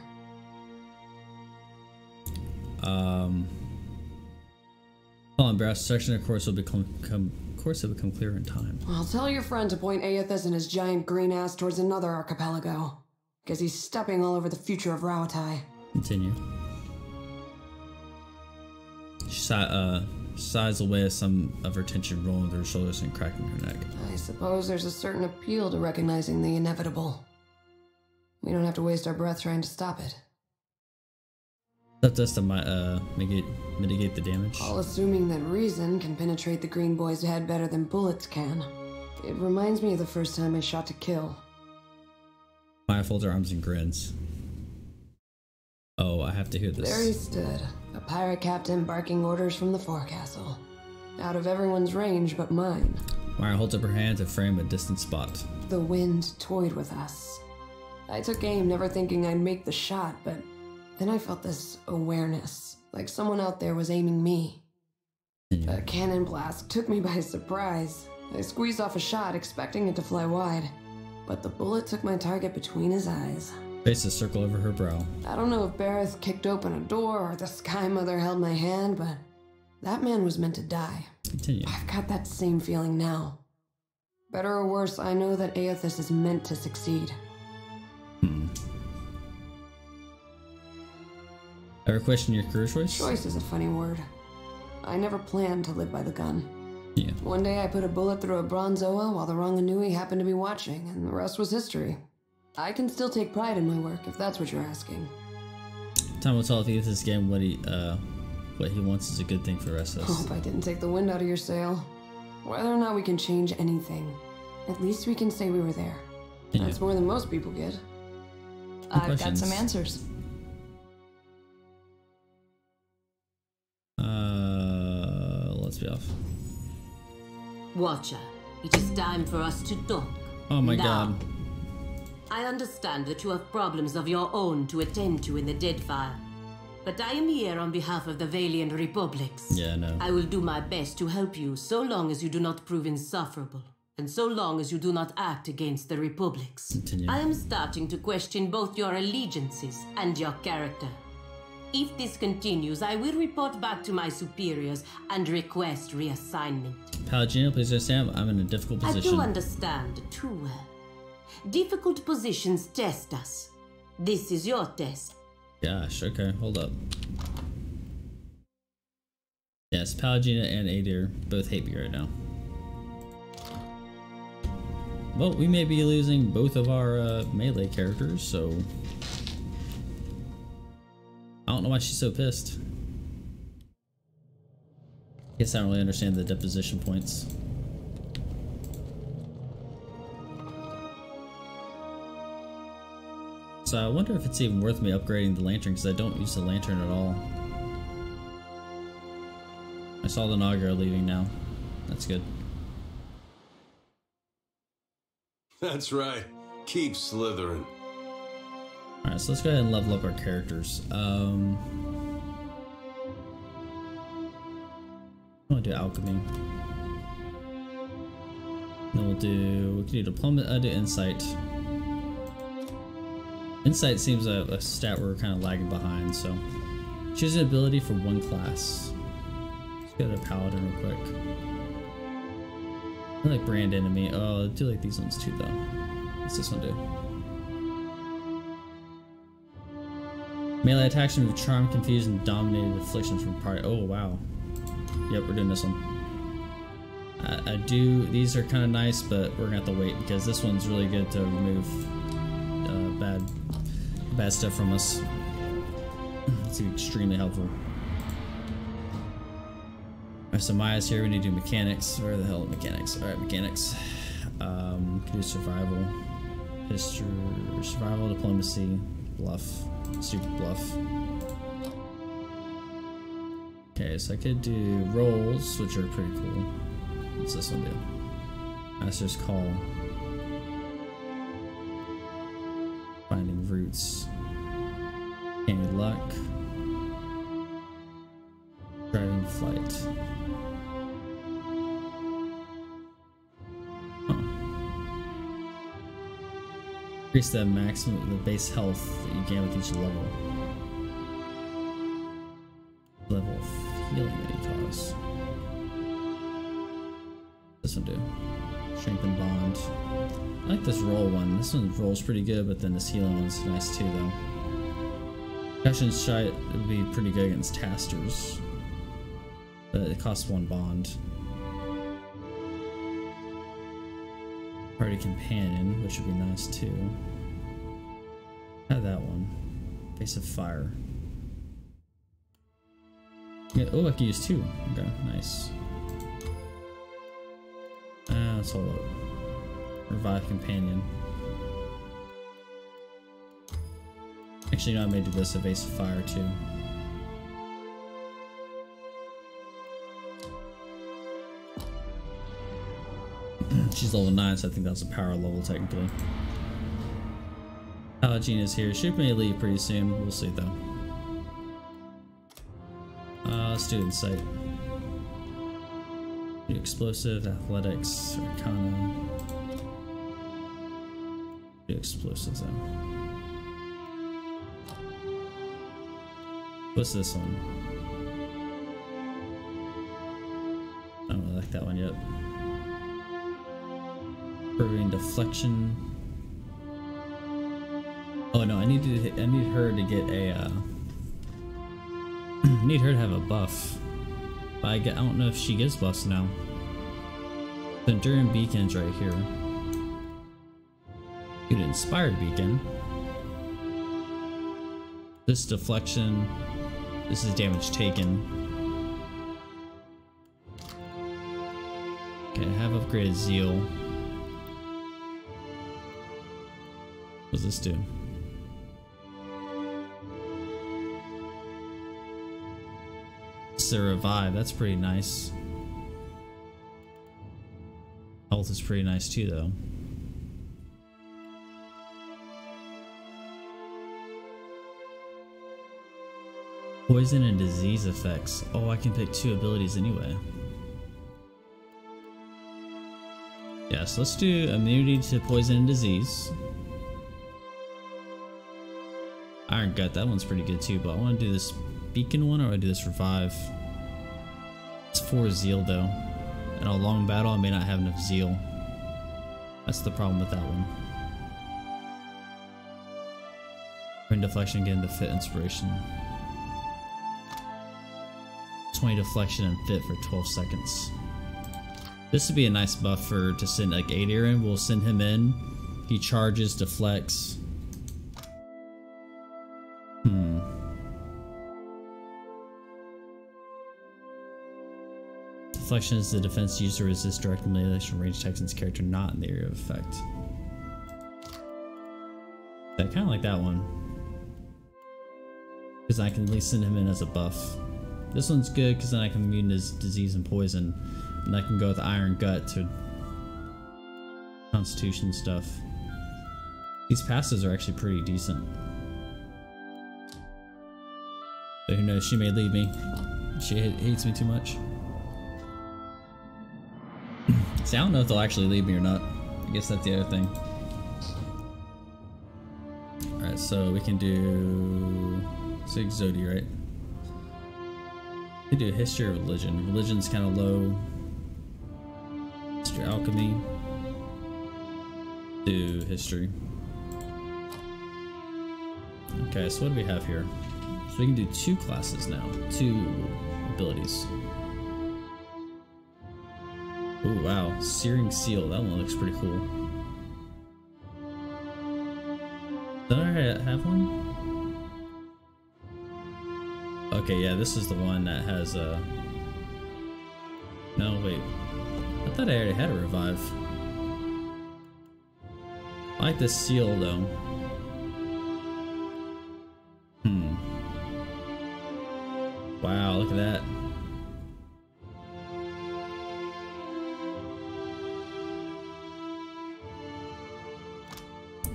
S1: Following Brass section, of course, will become clear in time.
S8: Well, tell your friend to point Aethys and his giant green ass towards another archipelago, because he's stepping all over the future of Rauatai.
S1: Continue. She sighs away as some of her tension rolling through her shoulders and cracking her neck.
S8: I suppose there's a certain appeal to recognizing the inevitable. We don't have to waste our breath trying to stop it.
S1: That does to mitigate the damage.
S8: All assuming that reason can penetrate the green boy's head better than bullets can. It reminds me of the first time I shot to kill.
S1: Maya folds her arms and grins. Oh, I have to hear this.
S8: There he stood, a pirate captain barking orders from the forecastle. Out of everyone's range but mine.
S1: Maya holds up her hand to frame a distant spot.
S8: The wind toyed with us. I took aim, never thinking I'd make the shot, but then I felt this awareness, like someone out there was aiming me. A cannon blast took me by surprise. I squeezed off a shot, expecting it to fly wide, but the bullet took my target between his eyes.
S1: Faced a circle over her brow.
S8: I don't know if Bareth kicked open a door or the Sky Mother held my hand, but that man was meant to die.
S1: Continue.
S8: I've got that same feeling now. Better or worse, I know that Aethys is meant to succeed.
S1: Ever question your career choice?
S8: Choice is a funny word. I never planned to live by the gun.
S1: Yeah.
S8: One day I put a bullet through a Bronzoa while the Ranganui happened to be watching, and the rest was history. I can still take pride in my work, if that's what you're asking.
S1: Time will tell if he gets this game what he wants is a good thing for the rest of us.
S8: Hope I didn't take the wind out of your sail. Whether or not we can change anything, at least we can say we were there.
S1: Yeah.
S8: That's more than most people get.
S7: I've got some answers.
S1: Let's be off.
S12: Watcher, it is time for us to talk.
S1: Oh my
S12: Now,
S1: god.
S12: I understand that you have problems of your own to attend to in the Deadfire, but I am here on behalf of the Valiant Republics.
S1: Yeah, no.
S12: I will do my best to help you so long as you do not prove insufferable, and so long as you do not act against the Republics.
S1: Continue.
S12: I am starting to question both your allegiances and your character. If this continues, I will report back to my superiors and request reassignment.
S1: Palagino, please understand, I'm in a difficult position.
S12: I do understand too well. Difficult positions test us. This is your test.
S1: Gosh, okay, hold up. Yes, Palagina and Adir both hate me right now. Well, we may be losing both of our melee characters, so... I don't know why she's so pissed. Guess I don't really understand the deposition points. So I wonder if it's even worth me upgrading the lantern, because I don't use the lantern at all. I saw the Naga leaving now. That's good.
S3: That's right. Keep slithering.
S1: Alright, so let's go ahead and level up our characters. I want to do alchemy. Then we can do diplomat, do insight. Insight seems a stat we're kind of lagging behind, so choose an ability for one class. Let's go to paladin real quick. I like brand enemy. Oh, I do like these ones too, though. What's this one do? Melee attacks remove charm, confusion, dominated afflictions from party. Oh wow. Yep, we're doing this one. I do. These are kind of nice, but we're gonna have to wait because this one's really good to remove bad stuff from us. It's extremely helpful. Alright, so Maya's here. We need to do mechanics. Where the hell are mechanics? Alright, mechanics. Can do survival, history, survival, diplomacy, bluff, super bluff. Okay, so I could do rolls, which are pretty cool. What's this one do? Master's Call. Finding roots. Any luck. Driving flight. Increase the maximum, the base health that you gain with each level. Level of healing that you cause. This one do. Strengthen bond. I like this roll one. This one rolls pretty good, but then this healing one's nice too, though. Passion Shite would be pretty good against Tasters. But it costs 1 bond. Party companion, which would be nice too. Have that one. Face of fire. Yeah, oh, I can use 2. Okay, nice. Let's hold up. Revive companion. Actually, no, I may do this, a vase of fire too. She's level 9, so I think that's a power level technically. Paladin is here. She may leave pretty soon. We'll see though. Let's do insight. Do explosive, athletics, arcana. Do explosives though. What's this one? I don't really like that one yet. Proving deflection. Oh no, I need her to get a need her to have a buff. But I don't know if she gives buffs now. The Enduring Beacon's right here. Dude, Inspired Beacon. This deflection. This is damage taken. Okay, I have upgraded Zeal. What does this do? It's a revive, that's pretty nice. Health is pretty nice too though. Poison and disease effects. Oh, I can pick 2 abilities anyway. Yeah, so let's do immunity to poison and disease. Iron Gut, that one's pretty good too, but I want to do this beacon one or I do this revive. It's 4 zeal though. In a long battle I may not have enough zeal. That's the problem with that one. Wind deflection, again, the fit inspiration. 20 deflection and fit for 12 seconds. This would be a nice buff for to send like Adair in. We'll send him in. He charges, deflects. Deflection is the defense used to resist direct melee from ranged attacks in this character not in the area of effect. I kind of like that one. Because I can at least send him in as a buff. This one's good because then I can immune his disease and poison. And I can go with Iron Gut to Constitution stuff. These passes are actually pretty decent. But who knows, she may leave me. She hates me too much. See, I don't know if they'll actually leave me or not. I guess that's the other thing. Alright, so we can do 6 Zodi, right? We can do History or Religion. Religion's kind of low. History, Alchemy. Do History. Okay, so what do we have here? So we can do 2 classes now. 2 abilities. Oh wow, Searing Seal. That one looks pretty cool. Did I have one? Okay, yeah, this is the one that has a... No, wait. I thought I already had a revive. I like this seal though. Wow, look at that.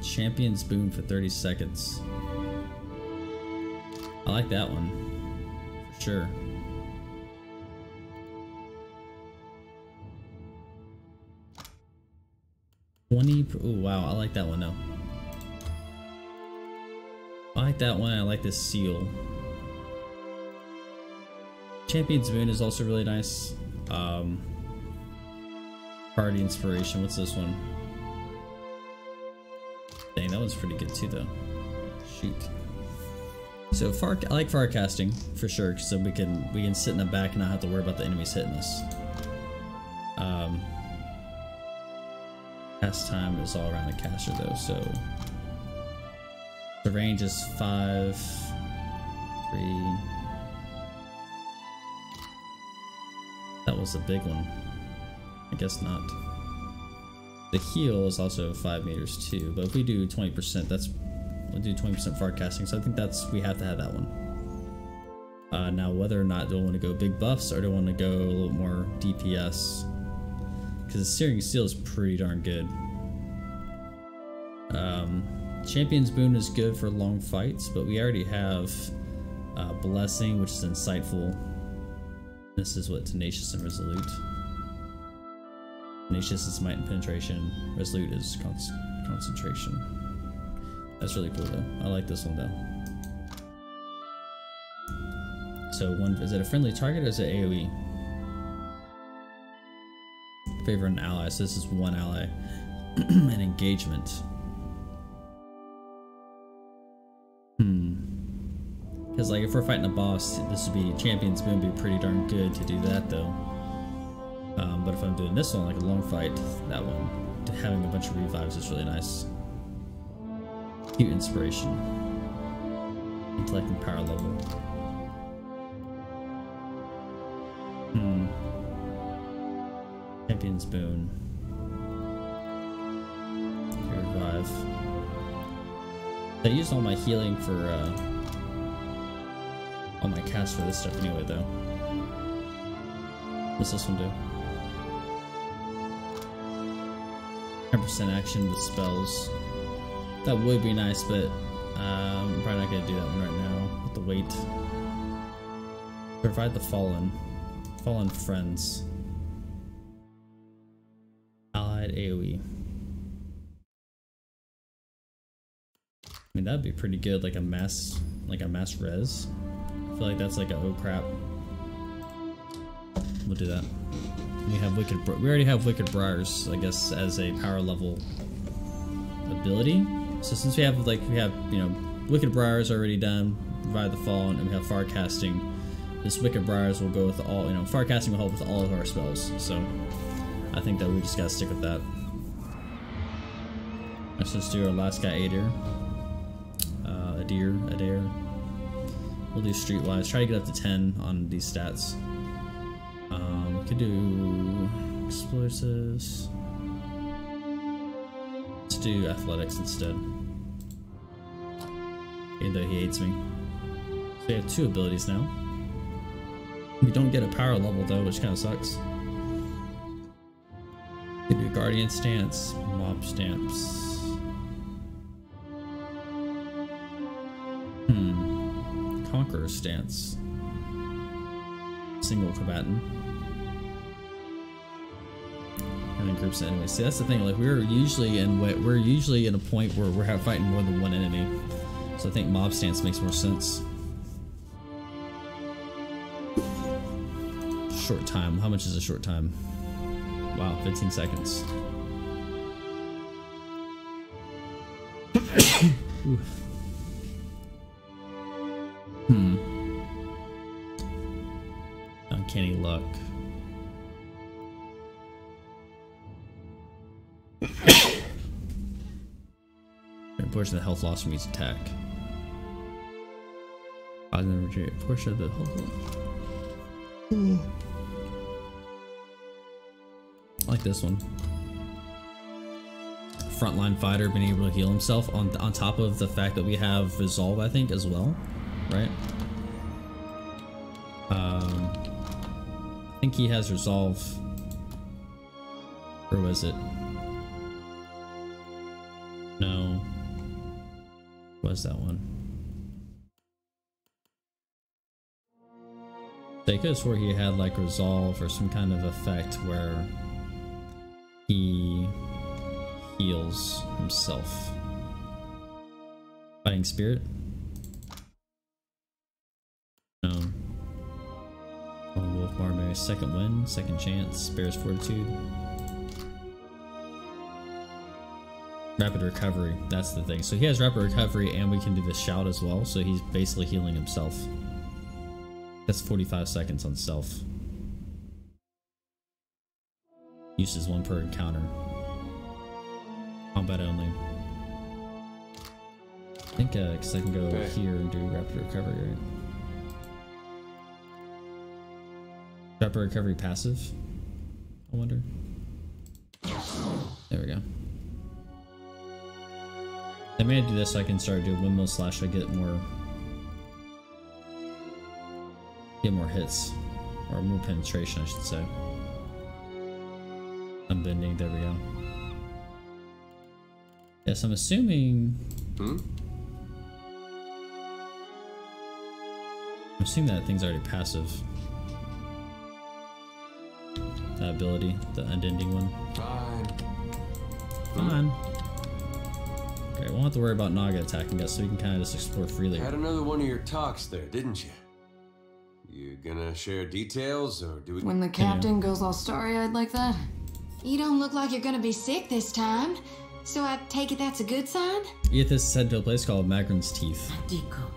S1: Champion's Boon for 30 seconds. I like that one. For sure. Oh wow, I like that one though. I like that one, I like this seal. Champion's Boon is also really nice. Party Inspiration, what's this one? Dang, that one's pretty good too though. Shoot. So I like far casting for sure, so we can sit in the back and not have to worry about the enemies hitting us. Cast time is all around the caster though, so the range is 5, 3. That was a big one. I guess not. The heal is also 5 meters too, but if we do 20%, we'll do 20% far casting, so I think we have to have that one. Now whether or not do I want to go big buffs or do I want to go a little more DPS, because the Searing Steel is pretty darn good. Champion's Boon is good for long fights, but we already have Blessing, which is insightful. This is what Tenacious and Resolute. Tenacious is Might and Penetration. Resolute is Concentration. That's really cool though. I like this one though. So is it a friendly target or is it AoE? Favor an ally, so this is one ally. An engagement. Because like if we're fighting a boss, this would be Champion's Boon would be pretty darn good to do that though. But if I'm doing this one, like a long fight, that one, having a bunch of revives is really nice. Cute inspiration. Intellect and power level. Champion's Boon. Revive. I used all my healing for all my casts for this stuff anyway though. What's this one do? 10% action with spells. That would be nice, but I'm probably not gonna do that one right now with the weight. Provide the fallen friends. Allied AoE. I mean that'd be pretty good, like a mass res. I feel like that's like a oh crap. We'll do that. We already have Wicked Briars, I guess, as a power level ability. So since we have you know, Wicked Briars already done, Provide the Fallen, and we have far casting, this Wicked Briars will go with all, you know, far casting will help with all of our spells. So I think that we just gotta stick with that. Let's just do our last guy, Adair. Adair. We'll do Streetwise. Try to get up to 10 on these stats. We could do explosives. Let's do athletics instead. Even though he hates me. So we have 2 abilities now. We don't get a power level though, which kind of sucks. We do Guardian Stance, Mob Stamps. Conqueror Stance. Single combatant. And then groups of enemies. See, that's the thing. Like we're usually in a point where we're fighting more than one enemy. So I think Mob Stance makes more sense. Short time. How much is a short time? Wow, 15 seconds. Uncanny luck. Portion of the health loss from each attack. Portion of the health loss. I like this one. Frontline fighter being able to heal himself on top of the fact that we have resolve, I think, as well, right? I think he has resolve. Or was it? No. Was that one? I could have swore he had like resolve or some kind of effect where he heals himself. Fighting Spirit? No. Wolf Barbarian, second win, second chance, Bear's Fortitude. Rapid recovery, that's the thing. So he has rapid recovery and we can do the shout as well, so he's basically healing himself. That's 45 seconds on self. Uses 1 per encounter. Combat only. I think because I can go here and do rapid recovery, right? Rapid recovery passive? I wonder. There we go. I'm gonna do this so I can start doing windmill slash so I get more hits. Or more penetration, I should say. Unbending, there we go. Yes, I'm assuming... I'm assuming that thing's already passive. That ability, the unending one. Fine. Okay, we won't have to worry about Naga attacking us, so we can kind of just explore freely.
S3: Had another one of your talks there, didn't you? You gonna share details, or do we...
S7: When the captain goes all starry-eyed like that?
S2: You don't look like you're gonna be sick this time, so I take it that's a good sign?
S1: Aethys is sent to a place called Magrin's Teeth.
S12: Diko,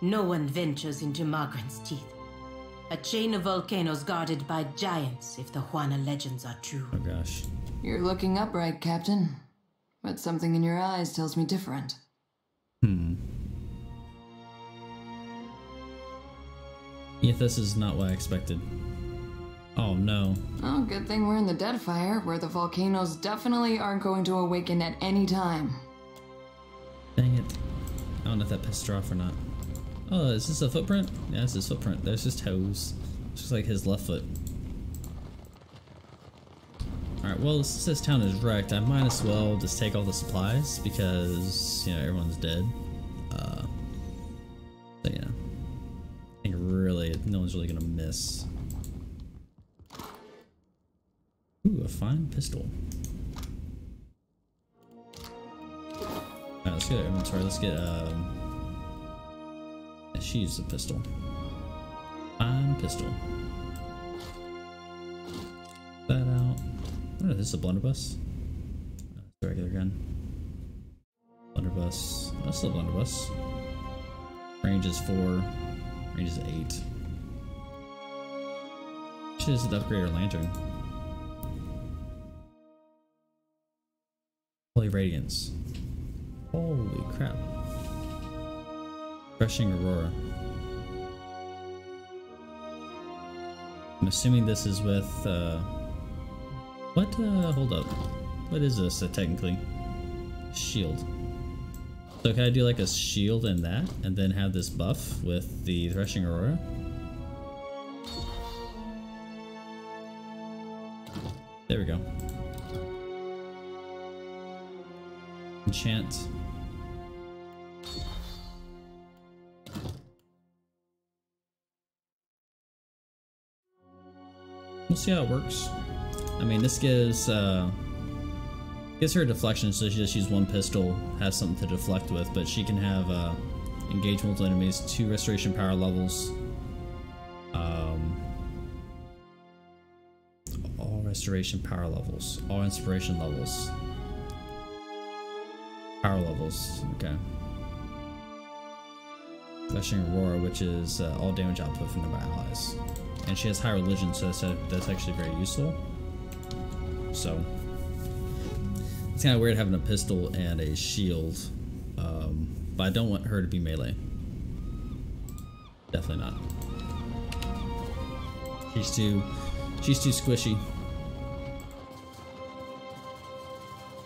S12: no one ventures into Magrin's Teeth. A chain of volcanoes guarded by giants, if the Juana legends are true.
S1: Oh gosh.
S7: You're looking upright, Captain. But something in your eyes tells me different.
S1: Aethys is not what I expected. Oh no.
S7: Oh, good thing we're in the Deadfire, where the volcanoes definitely aren't going to awaken at any time.
S1: Dang it. I don't know if that pissed her off or not. Oh, is this a footprint? Yeah, it's his footprint. There's his toes. Looks like his left foot. Alright, well, since this town is wrecked, I might as well just take all the supplies because, you know, everyone's dead. So yeah. I think really, no one's really gonna miss. Ooh, a fine pistol. Alright, let's get our inventory. Let's get, yeah, she used a pistol. Fine pistol. That out. I wonder if this is a blunderbuss. No, it's a regular gun. Blunderbuss. That's still a blunderbuss. Range is 4. Range is 8. Should just upgrade our lantern. Holy Radiance. Holy crap. Crushing Aurora. I'm assuming this is with, what, hold up. What is this, technically? Shield. So can I do like a shield and that, and then have this buff with the Threshing Aurora? There we go. Enchant. We'll see how it works. I mean, this gives her deflection, so she just uses 1 pistol, has something to deflect with, but she can have engage multiple enemies, 2 restoration power levels, all restoration power levels, all inspiration levels, power levels. Okay. Threshing Aurora, which is all damage output from nearby allies, and she has high religion, so that's actually very useful. So it's kind of weird having a pistol and a shield, but I don't want her to be melee. Definitely not. She's too squishy.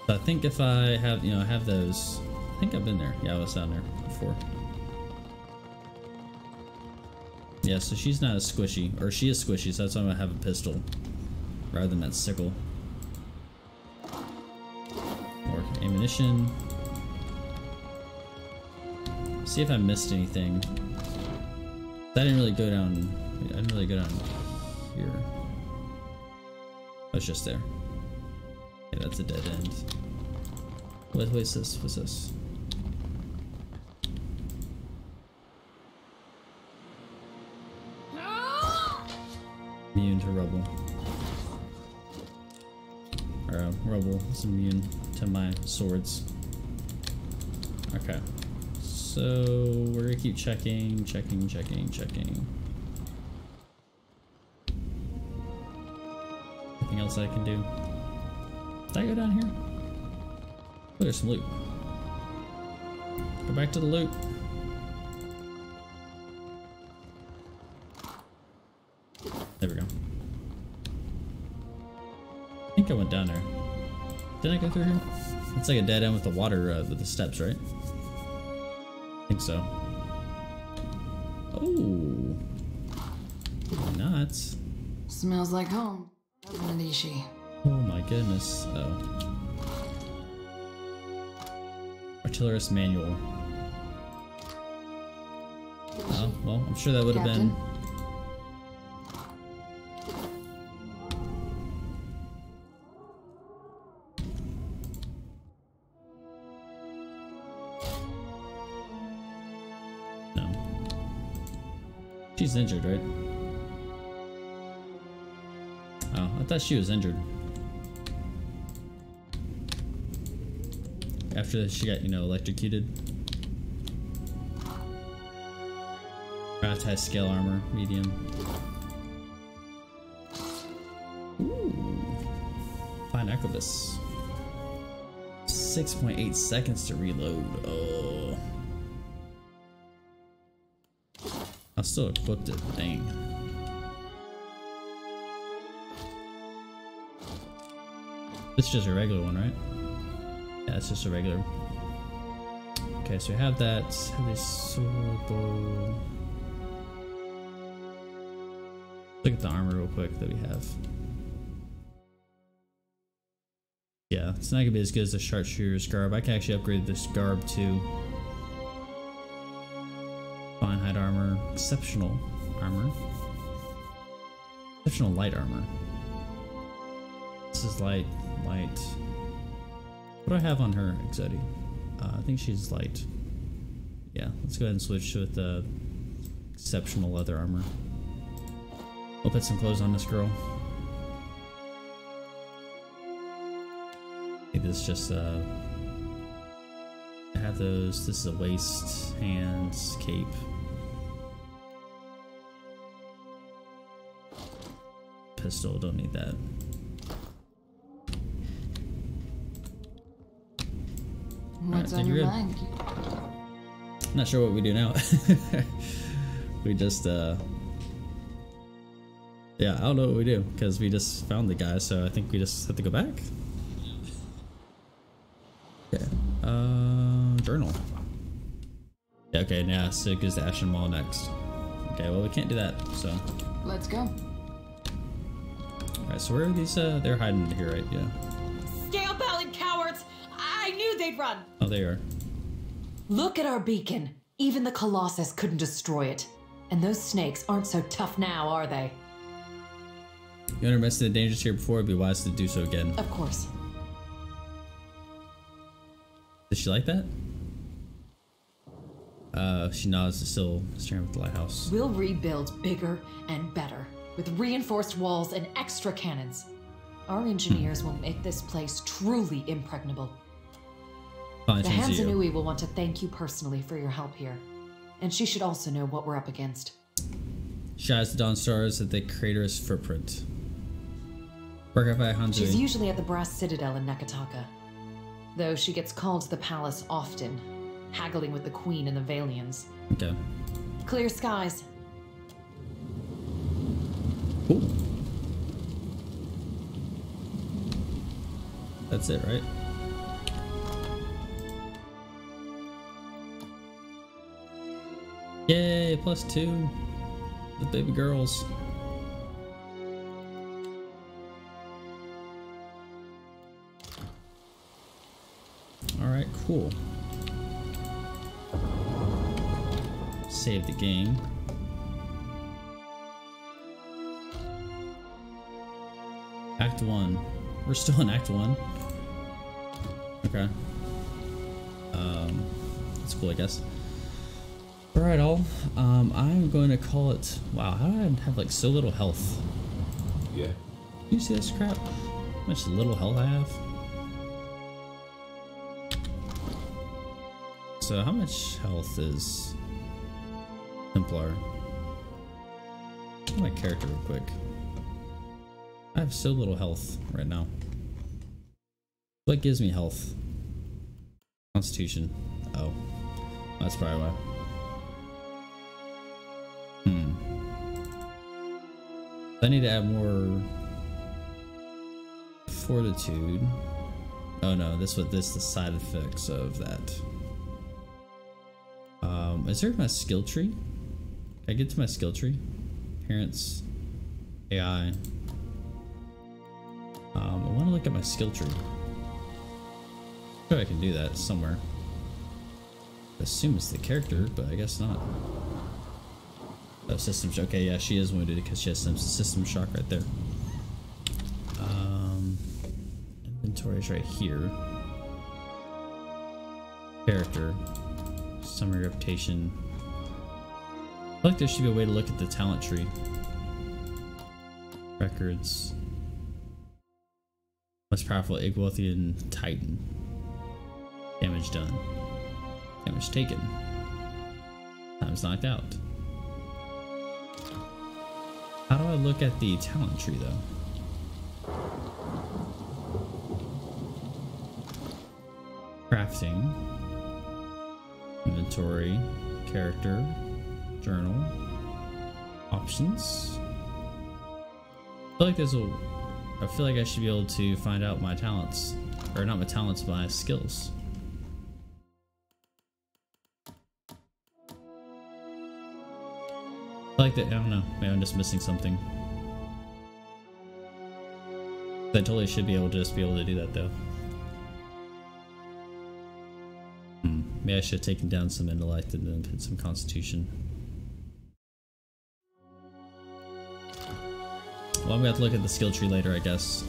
S1: So I think if I have, I have those. I think I've been there. Yeah, I was down there before. Yeah, so she's not as squishy, or she is squishy, so that's why I'm gonna have a pistol rather than that sickle. More ammunition. See if I missed anything. I didn't really go down. I didn't really go down here. I was just there. Okay, that's a dead end. What's this? What's this? Immune to rubble. Or rubble is immune to my swords. Okay. So we're gonna keep checking. Anything else I can do? Did I go down here? Oh, there's some loot. Go back to the loot. There we go. I think I went down there. Did I go through here? It's like a dead end with the water, with the steps, right? I think so. Oh. Nuts.
S7: Smells like home, doesn't it, Ishi?
S1: Oh my goodness. Oh. Artillerist manual. Oh, well, I'm sure that would have been. No. She's injured, right? Oh, I thought she was injured. After she got, you know, electrocuted. Craft high scale armor, medium. Ooh. Fine Arquebus. 6.8 seconds to reload. Oh. I still equipped it, dang. This is just a regular one, right? Yeah, it's just a regular. Okay, so we have that. Have a sword bow. Look at the armor real quick that we have. Yeah, it's not gonna be as good as the sharpshooter's garb. I can actually upgrade this garb to fine hide armor, exceptional armor, exceptional light armor. This is light. What do I have on her, Exotti? I think she's light. Yeah, let's go ahead and switch with the exceptional leather armor. We'll put some clothes on this girl. I think this is just I have those. This is a waist, hands, cape. Pistol, don't need that.
S7: What's on your mind?
S1: Not sure what we do now. We just yeah, I don't know what we do because we just found the guy, so I think we just have to go back. Okay. Journal. Yeah, okay, yeah, so it goes to Ashen Mall next. Okay, well we can't do that, so.
S7: Let's go.
S1: Alright, so where are these they're hiding here, right? Yeah.
S5: Scale-bellied cowards! I knew they'd run!
S1: Oh, they are.
S5: Look at our beacon. Even the Colossus couldn't destroy it. And those snakes aren't so tough now, are they?
S1: You underestimated the dangers here before, it'd be wise to do so again.
S5: Of course.
S1: Does she like that? She nods, still staring at the lighthouse.
S5: We'll rebuild bigger and better, with reinforced walls and extra cannons. Our engineers will make this place truly impregnable. The Hansanui will want to thank you personally for your help here. And she should also know what we're up against.
S1: She eyes the dawn stars at the crater's footprint.
S5: She's usually at the Brass Citadel in Nakataka. Though she gets called to the palace often, haggling with the Queen and the Valians.
S1: Okay.
S5: Clear skies.
S1: Cool. That's it, right? Yay, +2. The baby girls. Alright, cool. Save the game. Act 1. We're still in Act 1. Okay. That's cool, I guess. Alright, all. I'm going to call it. Wow, how did I have like so little health?
S3: Yeah.
S1: You see this crap? How much little health I have? So how much health is Templar? Look at my character real quick. I have so little health right now. What gives me health? Constitution. Oh. That's probably why. I need to add more fortitude. Oh no, this is the side effects of that. Is there my skill tree? Can I get to my skill tree? Appearance, AI. I want to look at my skill tree. I'm sure I can do that somewhere. I assume it's the character, but I guess not. Oh, system shock. Okay, yeah, she is wounded because she has some system shock right there. Inventory is right here. Character. Summary reputation. I feel like there should be a way to look at the talent tree. Records. Most powerful Iguothian Titan. Damage done. Damage taken. Times knocked out. How do I look at the talent tree though? Crafting. Inventory. Character. Journal. Options. I feel like I should be able to find out my talents. Or not my talents, my skills. I like that. I don't know. Maybe I'm just missing something. I totally should be able to just be able to do that though. Maybe I should have taken down some intellect and then put some constitution. Well, I'm gonna have to look at the skill tree later, I guess.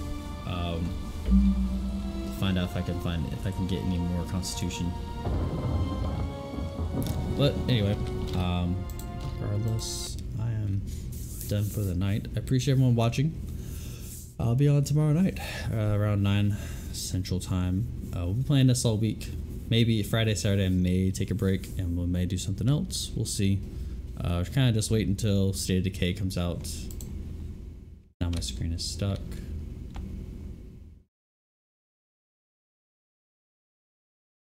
S1: Find out if I can get any more constitution. But anyway, regardless, I am done for the night. I appreciate everyone watching. I'll be on tomorrow night, around 9 Central Time. We'll be playing this all week. Maybe Friday, Saturday, I may take a break and we may do something else. We'll see. Kind of just wait until State of Decay comes out. Now my screen is stuck.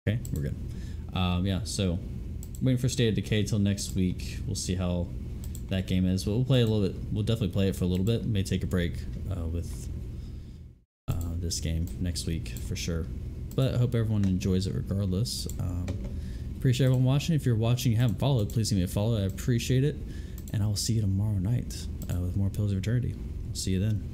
S1: Okay, we're good. Yeah, so waiting for State of Decay till next week. We'll see how that game is. But we'll play a little bit. We'll definitely play it for a little bit. May take a break with this game next week for sure. But I hope everyone enjoys it regardless. Appreciate everyone watching. If you're watching and haven't followed, please give me a follow. I appreciate it. And I will see you tomorrow night with more Pillars of Eternity. I'll see you then.